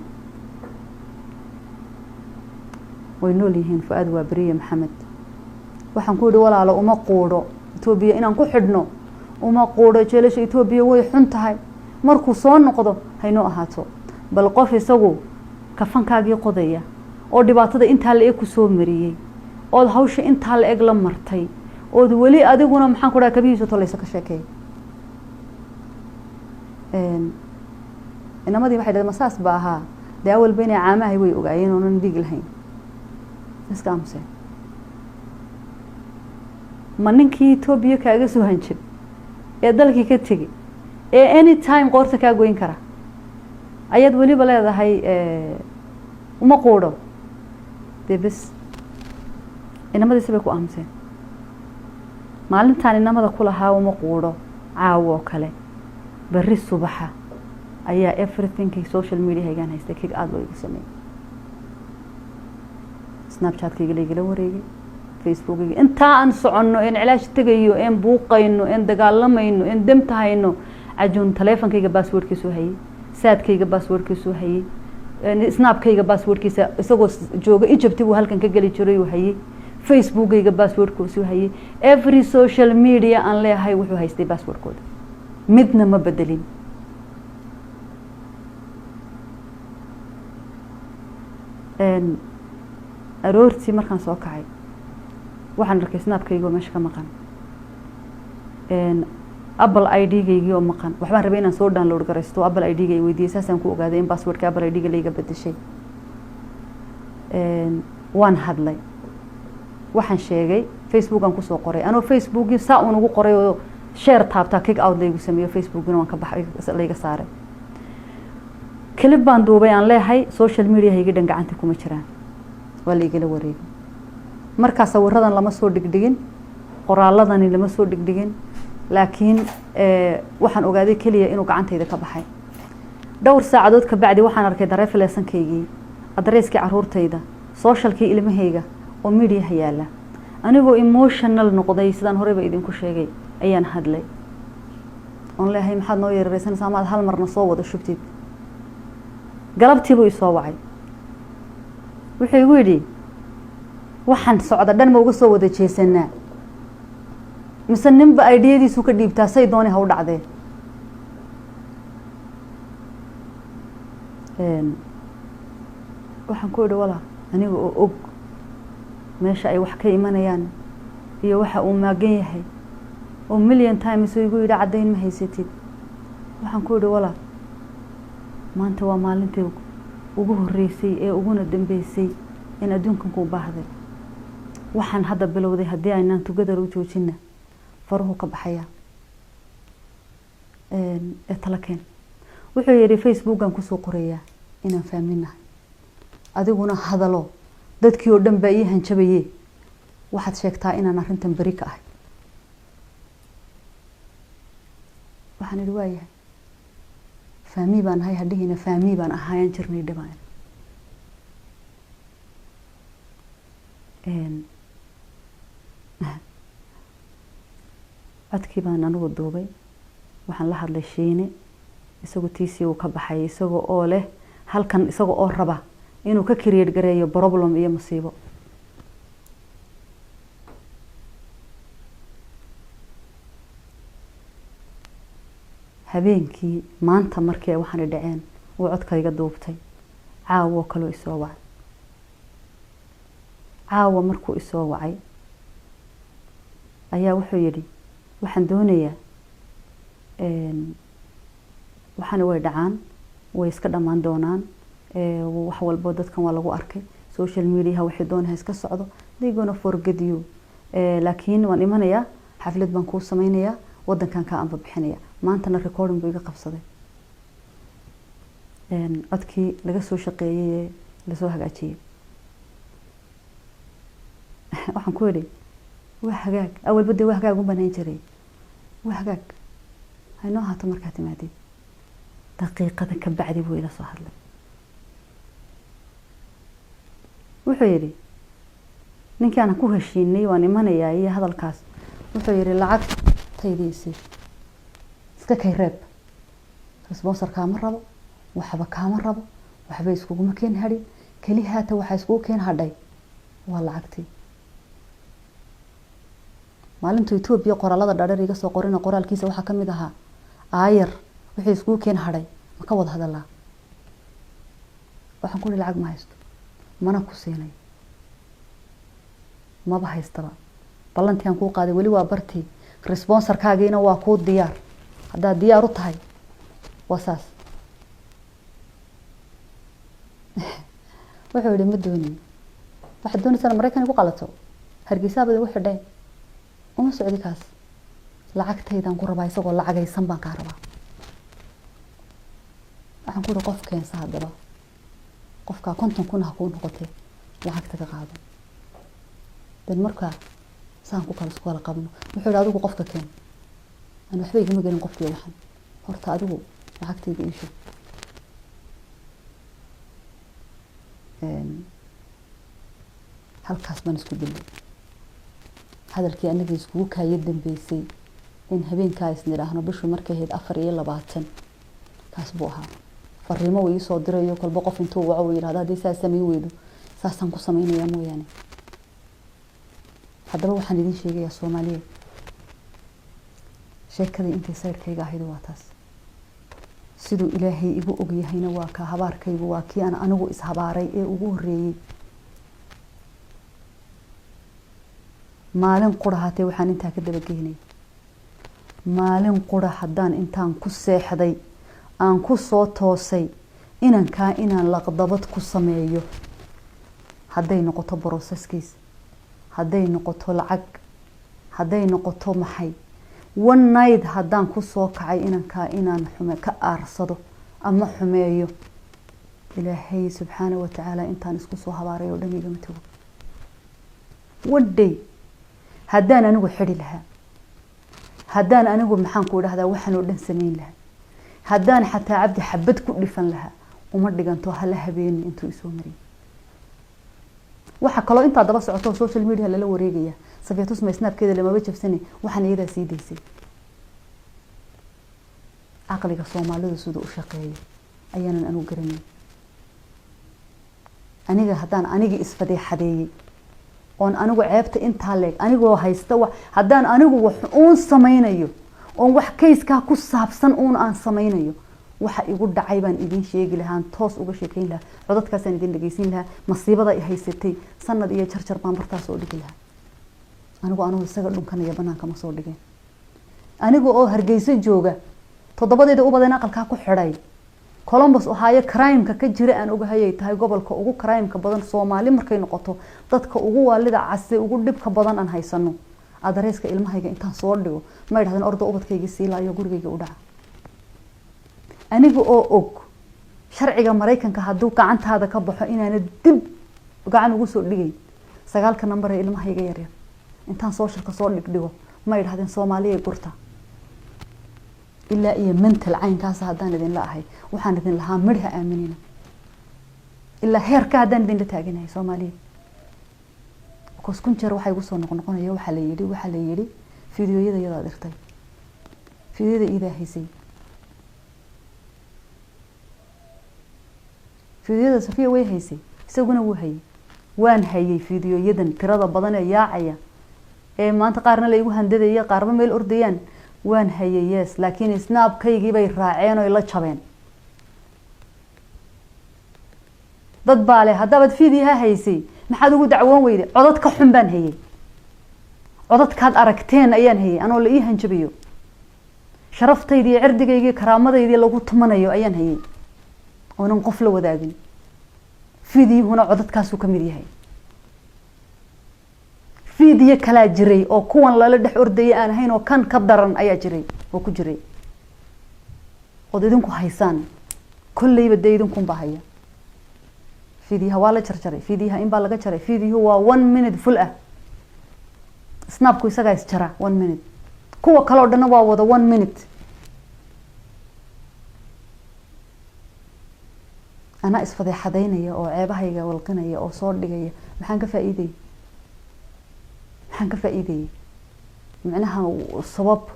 way nool yihiin Fuad waa Bariye Maxamed waxaan ku yiri walaalo uma quudo Ethiopia inaan ku xidhno uma quudo jeelasha Ethiopia way xun tahay markuu soo noqdo hayno ahaato bal qof isagu kafankaagii qodaya oo dhibaatada inta la ku soo mariyay oo hawsha inta la la martay oo wali adiguna maxaan ku raa kabihiisa tolaysa ka sheekay inamadii waxay dhad masaas baaha daawal beenay caamahay way ogaayeen oo aan dhig lahayn iska amse maninkii Ethiopia kaaga soo hanjib ee dalkii ka tagay ee anytime qoorta ka goyn kara ayad wali baleedahay uma qooro debis inamadii sabay ku amseen maalintaan inamada kula haa uma qooro caawo kale bari subaxa ayaa everything social media haygan haystay kig aad loo igu sameeyay Snapchat kayga la wareegay Facebook inta aan soconno in cilaash tagayo in buuqayno in dagaalamayno in damtahayno ajoon teleefankayga passwordkiisu hayay saadkayga passwordkiisu hayay Snapkayga passwordkiisa isagoo jooga Egypt uu halkan ka gali jiray uu hayay Facebookayga passwordkiisu hayay every social media aan leeyahay wuxuu haystay passwordkooda midna ma bedelin aroortii markaan soo kacay waxaan arkay Snapkayga meesha ka maqan Apple ID-gayga oo maqan waxbaan rabay inaan soo download garaysto Apple ID-gayga weydiisay saasaan ku ogaaday in passwordka Apple ID-ga layga bedeshay waan hadlay waxaan sheegay Facebook aan ku soo qoray anoo Facebook saa uu ugu qoray oo share taabta kick out laygu sameeyo Facebook waan ka baxay layga saaray clip baan duubay aan leeyahay social media hayga dhan gacanta kuma jiraan waa la igala wareegay marka sawiradan lama soo dhigdhigin qoraaladani lama soo dhigdhigin laakiin waxaan ogaaday kaliya inuu gacantayda ka baxay dhowr saacadood ka bacdi waxaan arkay dareefleesankaygii adreeskii caruurtayda socialkii ilmahayga oo media yaala anigoo emotional noqday sidaan horeba idinku sheegay ayaan hadlay on leeyahay maxaad noo yeeraysanaysaa maad hal marna soo wada shubtid galabtii buu isoo wacay wuxuu igu yidhi waxaan socda dhan ma uga soo wada jeesanaa mise ninba ideyadiisu ka dhiibtaa say doonay ha u dhacdee waxaan ku idhi walaa aniga oo og meesha ay wax ka imanayaan iyo waxa uu maagan yahay oo million times igu yidhi caddayn ma haysatid waxaan ku idhi walaa maanta waa maalintii ugu horeysay ee uguna dambeysay in adduunkan ku baahday waxaan hadda bilowday haddii aynaan together u joojina faruhu ka baxaya talakeen wuxuu yidhi Facebook aan kusoo qorayaa inaan fahminahay adiguna hadalo dadkii oo dhan baa ii hanjabayay waxaad sheegtaa inaan arrintan bari ka ahay waxaan idhi waayahay fahmi baan ahay hadhihiina fahmi baan ahayaan jirnay dhibaan codkii baan anigu duubay waxaan la hadlay Shiine isagoo tiisii uu ka baxay isagoo oo leh halkan isagoo oo raba inuu ka create gareeyo problem iyo masiibo habeenkii maanta markii waxaan dhaceen oo codkayga duubtay caawo kale isoo wacay caawo markuu isoo wacay ayaa wuxuu yidhi waxaan doonayaa waxaana way dhacaan way iska dhamaan doonaan wax walba dadkan waa lagu arkay social media wixii doonahay iska socdo they gonna forget you laakiin waan imanayaa xaflad baan ku sameeynaya wadankan ka amba bixinaya maantana recording buu iga qabsaday codkii laga soo shaqeeyay la soo hagaajiyay waxaan ku yidhi waa hagaag awal badii waa hagaag u banaan jiray waa hagaag hayno haato markaa timaadid daqiiqada ka bacdi buu ila soo hadlay wuxuu yidhi ninkii aan ku heshiinay waan imanayaa iyo hadalkaas wuxuu yidhi lacagtaydiisii iska kay reeb sponsor kaama rabo waxba kaama rabo waxba iskuguma keen hadhin keli haata waxa iskugu keen hadhay waa lacagtii maalinta Itoobiya qoraalada dhaadheer iga soo qorina qoraalkiisa waxa kamid ahaa aayar wixii iskugu keen hadhay ma ka wada hadalaa waxaan ku lacag ma haysto mana ku siinay ma ba haystaba ballantii aan ku qaaday wali waa bartii sponsor kaagiina waa ku diyaar hadaa diyaar u tahay wasaas wuxuu yidhi ma doonin waxa doonaysaa Mareykan ku qalato Hargeysa bada wuxuu dhayn uma socdi kaas lacagtaydan ku rabaa isagoo lacagaysan baan ka rabaa waxaan ku qof keensa hadaba qofka konton kun ha ku noqotay lacagta ka qaado dan marka saan ku kala isku wala qabno wuxuu yidhi adigu qofka keen aan waxba igama gelin qofkii waxan horta adigu lacagtayda iisho halkaas baan isku dilay hadalkii anaga iskugu kaayay dambeysay in habeenka ay isniraahno bishu markay ahayd 24 kaas buu ahaa fariimo way soo dirayo kolba qof intuu waco way yiraahdaa hadii saa sameey weydo saasan ku sameeynaya mooyaane hadaba waxaan idin sheegayaa Soomaaliya sheekada intii sayrkayga ahayd waa taas sidoo Ilaahay igu og yahayna waa ka habaarkaygu waa kii aan anigu is habaaray ee ugu horeeyay maalin qurahatay waxaan inta ka daba geynay maalin qura hadaan intaan ku seexday aan ku soo toosay inaan laqdabad ku sameeyo hadday noqoto processkiis hadday noqoto lacag hadday noqoto maxay one night haddaan ku soo kacay inaan xume ka aarsado ama xumeeyo ilaahay subxaanahu wa tacaala intaan isku soo habaaray oo dhan igama tago one day haddaan anigu xidhi lahaa haddaan anigu maxaan ku idhahdaa waxaan oo dhan samayn lahaa haddaan xataa cabdi xabad ku dhifan lahaa uma dhiganto hala habeeni intuu isoo mariyay waxa kaloo intaa daba socoto social media lala wareegaya Safiya Tusma snapkeeda lama jabsani waxaan iyada sii daysay aqliga Soomaalidu sidoo u shaqeeyo ayaanan anu garanay aniga haddaan aniga isfadeexadeeyay oon anigu ceebta intaa leeg anigoo haysta haddaan anigu wax uun samaynayo oon wax kayska ku saabsan uun aan samaynayo waxa igu dhacay baan idin sheegi lahaan toos uga sheekayn lahaa codadkaas aan idin dhageysin lahaa masiibada ay haysatay sanad iyo jarjar baan bartaas oo dhigi lahaa anigu isaga dhunkanaya banaanka ma soo dhigeen anigu oo Hargeysa jooga toddobadeeda u badan aqalka ku xidhay Columbus Ohio crime-ka ka jira aan uga hayay tahay gobolka ugu crime-ka badan Soomaali markay noqoto dadka ugu waalida casay ugu dhibka badan aan haysano adreeska ilmahayga intaan soo dhigo ma yiraahdeen ordo ubadkayga siilaayo gurigayga u dhaca aniga oo og sharciga Mareykanka hadduu gacantaada ka baxo inaana dib gacan ugu soo dhigay 9 number ee ilmahayga yar yar intaan social ka soo dhigdhigo ma yiraahdeen Soomaaliya gurta إلا إيه mental عين كاسة هدان إذن لا هاي وحان إذن لها مرها آمنين إلا هير كهدان إذن لتاقين هاي سومالي وكوس كنت روحي وصو نقنقون يو وحاليري فيديو يدا درتاي فيديو يدا إذا هيسي فيديو يدا صفية وي هيسي سوقنا وهي وان هاي فيديو يدا ترادا بدنا ياعيا إيه ما أنت قارنا ليقو هندده يا قاربا ميل أرديان وان هييس لكن سناب كيغي باي راعين oo ila jabeen dad baale hadaba fiidiha haysay maxaad ugu dacwoon weyday codadka xun baan hayay codadkaad aragteen ayaan hayay anoo la ii hanjabiyo sharaftaydi cirdigayga karaamadaydi lagu tumanayo ayaan hayay oonan qof la wadaagin fiidiyuhuna codadkaas uu ka mid yahay فيديو كلا جري أو كون لا لدح أردي أنا هين وكان كدرن أي جري وكجري وديدنكو هيسان كل يبدأ يدنكم بهاي فيديو ولا شرشري فيديو إن بالغ شري فيديو هو 1 minute full سناب كويسة جايز شرا 1 minute كوا كلا ودنا وده 1 minute أنا إسفدي حديني أو عيبها يجا والقنية أو صور دقيقة محن كفايدي maxaan ka faa'iideeyay macnaha sabab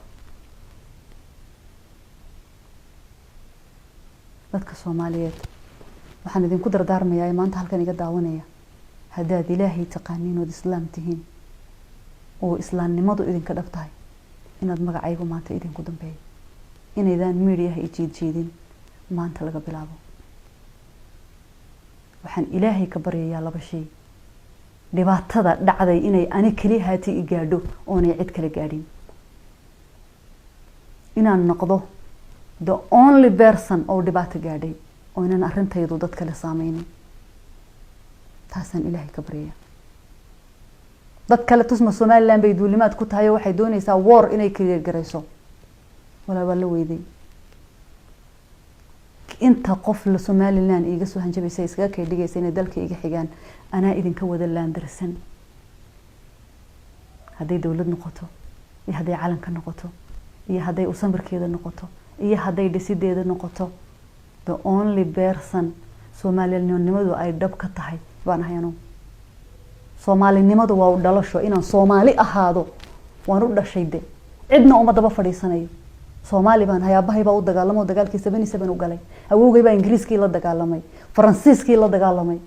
dadka Soomaaliyeed waxaan idinku dardaarmayaa maanta halkan iga daawanaya hadaad Ilaahay taqaaniin oo islaam tihiin oo islaamnimadu idinka dhabtahay inaad magacaygu maanta idinku dambeeyo inaydaan media ay jeedin maanta laga bilaabo waxaan Ilaahay ka baryayaa laba shay dhibaatada dhacday inay ani kali haati igaadho oonay cid kale gaadhin inaan noqdo the only person oo dhibaato gaadhay oo inaan arintaydu dad kale saameynin taasan Ilaahay ka baryaa dad kale tusma Soomaaliland bay duulimaad ku tahay waxay doonaysaa war inay kaliya garayso wala la weeday inta qof la Soomaaliland iga soo hanjabaysay iska ka dhigaysa inay dalka iga xigaan أنا إذن كودا لاندرسن هذي دولة نقطة إيه هذي عالم كنقطة إيه هذي أسمر كذا نقطة إيه هذي دسيد هذا نقطة the only person Somali نمدو أي دب كتاعي وانا هيانو Somali نمدو وودلا شو إنا Somali أهادو ونرد الشيء ده عندنا أمة دب فريسانيو Somali بان هيا بهاي باود دجالمو دجال كي 77 وقالي أبوه جايبه إنجليز كي لا دجالمي فرنسيس كي لا دجالمي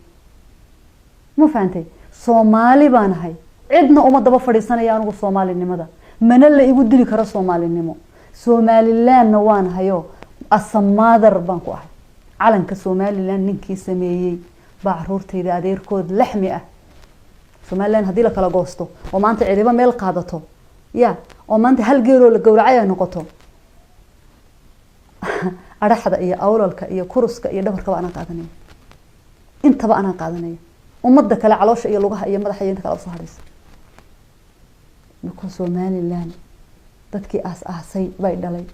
ما فهمتي Somali بان هاي عندنا أمة دب فريسانيو يعني Somali نمدا من اللي يقول لي كرا Somali نمو Somali لا نوان هيو السمادر بانكو أحد علن كسومالي لان ننكي سميي بعرور تيدا أدير كود لحمئة Somali لان هدي لك لغوستو وما أنت عريبا ميل قادتو يا وما أنت هل جيرو لقورعيا نقطو أرحض إيا أولولك إيا كورسك إيا دفرك بأنا قادنية انت بأنا قادنية ummadda kale caloosha iyo lugaha iyo madaxa iyo inta kala soo hadhaysa because Somaliland dadkii aas-aasay bay dhalay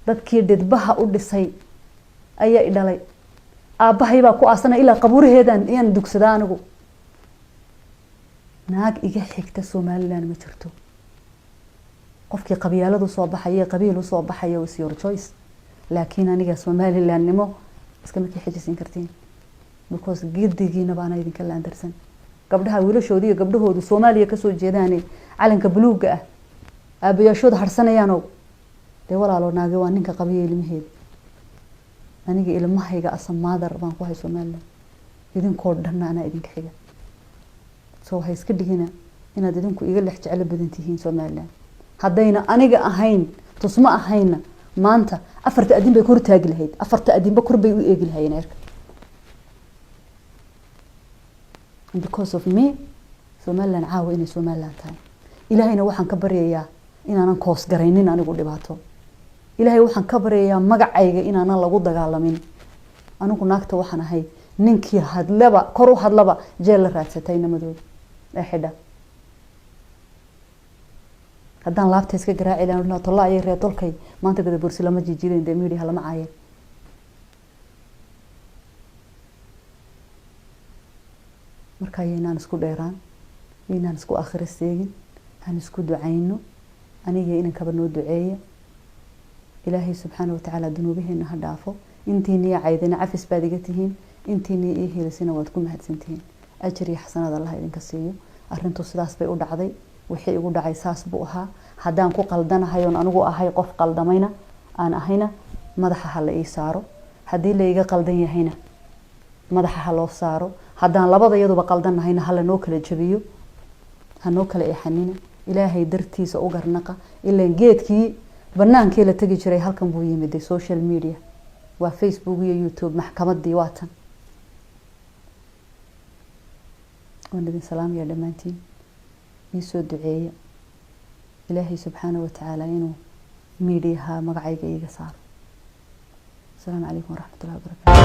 dadkii dhidbaha u dhisay ayay dhalay aabahay baa ku aasana ilaa qabuuraheedan iyaan dugsadaa anigu naag iga xigta Somaliland ma jirto qofkii qabyaaladu soo baxay qabiil soo baxay was your choice laakiin aniga Somaliland nimo iska ma xijisiin kartiin because gidigiina baana idinka laandarsan gabdhaha wiilashoodii gabdhahoodu Soomaaliya ka soo jeedaan calanka buluuga ah aabayaashooda harsanayaan de walaalo naagi waa ninka qabiye ilmaheed aniga ilmahayga asamaadar baan ku hay Somaliland idinkoo dhan ana idinka xiga soo hay iska dhigina inaad idinku iga lex jecel badan tihiin Somaliland haddayna aniga ahayn tusma ahayna maanta afarta adin bay kor taagi lahayd afarta adinba kor bay u eegi lahaayeen erka and because of me Somaliland caawa inay Somaliland tahay ilaahayna waxaan ka baryayaa inaanan koos garaynin anigu dhibaato ilaahay waxaan ka baryayaa magacayga inaanan lagu dagaalamin anigu naagta waxaan ahay ninkii hadlaba kor u hadlaba jeel la raadsatay namadooda ee xidha haddaan laabta iska garaaci lahayn tolla ay reer tolkay maanta gada bursi lama jijirin de media lama caayeen marka inaan isku dheeraan inaan isku akhristeegin aan isku ducayno aniga inaan kaba noo duceeyo ilaahay subhanahu wa ta'ala dunuubiheena ha dhaafo intiina caydina cafis baad iga tihiin intiina ii heelisina waad ku mahadsantihiin ajri xasanad Allah idinka siiyo arintu sidaas bay u dhacday wixii igu dhacay saas buu ahaa hadaan ku qaldanahay oo anigu ahay qof qaldamayna aan ahayna madaxa hal ii saaro hadii la iga qaldan yahayna madaxa hal loo saaro hadaan labada iyaduba qaldanahayna hal noo kala jabiyo hanoo kala eexanina ilaahay dartiisa u garnaqa ilaa geedkii banaankii la tagi jiray halkan buu yimid social media waa Facebook iyo YouTube maxkamadii waatan ونبي سلام يا دمانتين يسود دعية إلهي سبحانه وتعالى إنه ميديها مقعيق إيقا صار السلام عليكم ورحمة الله وبركاته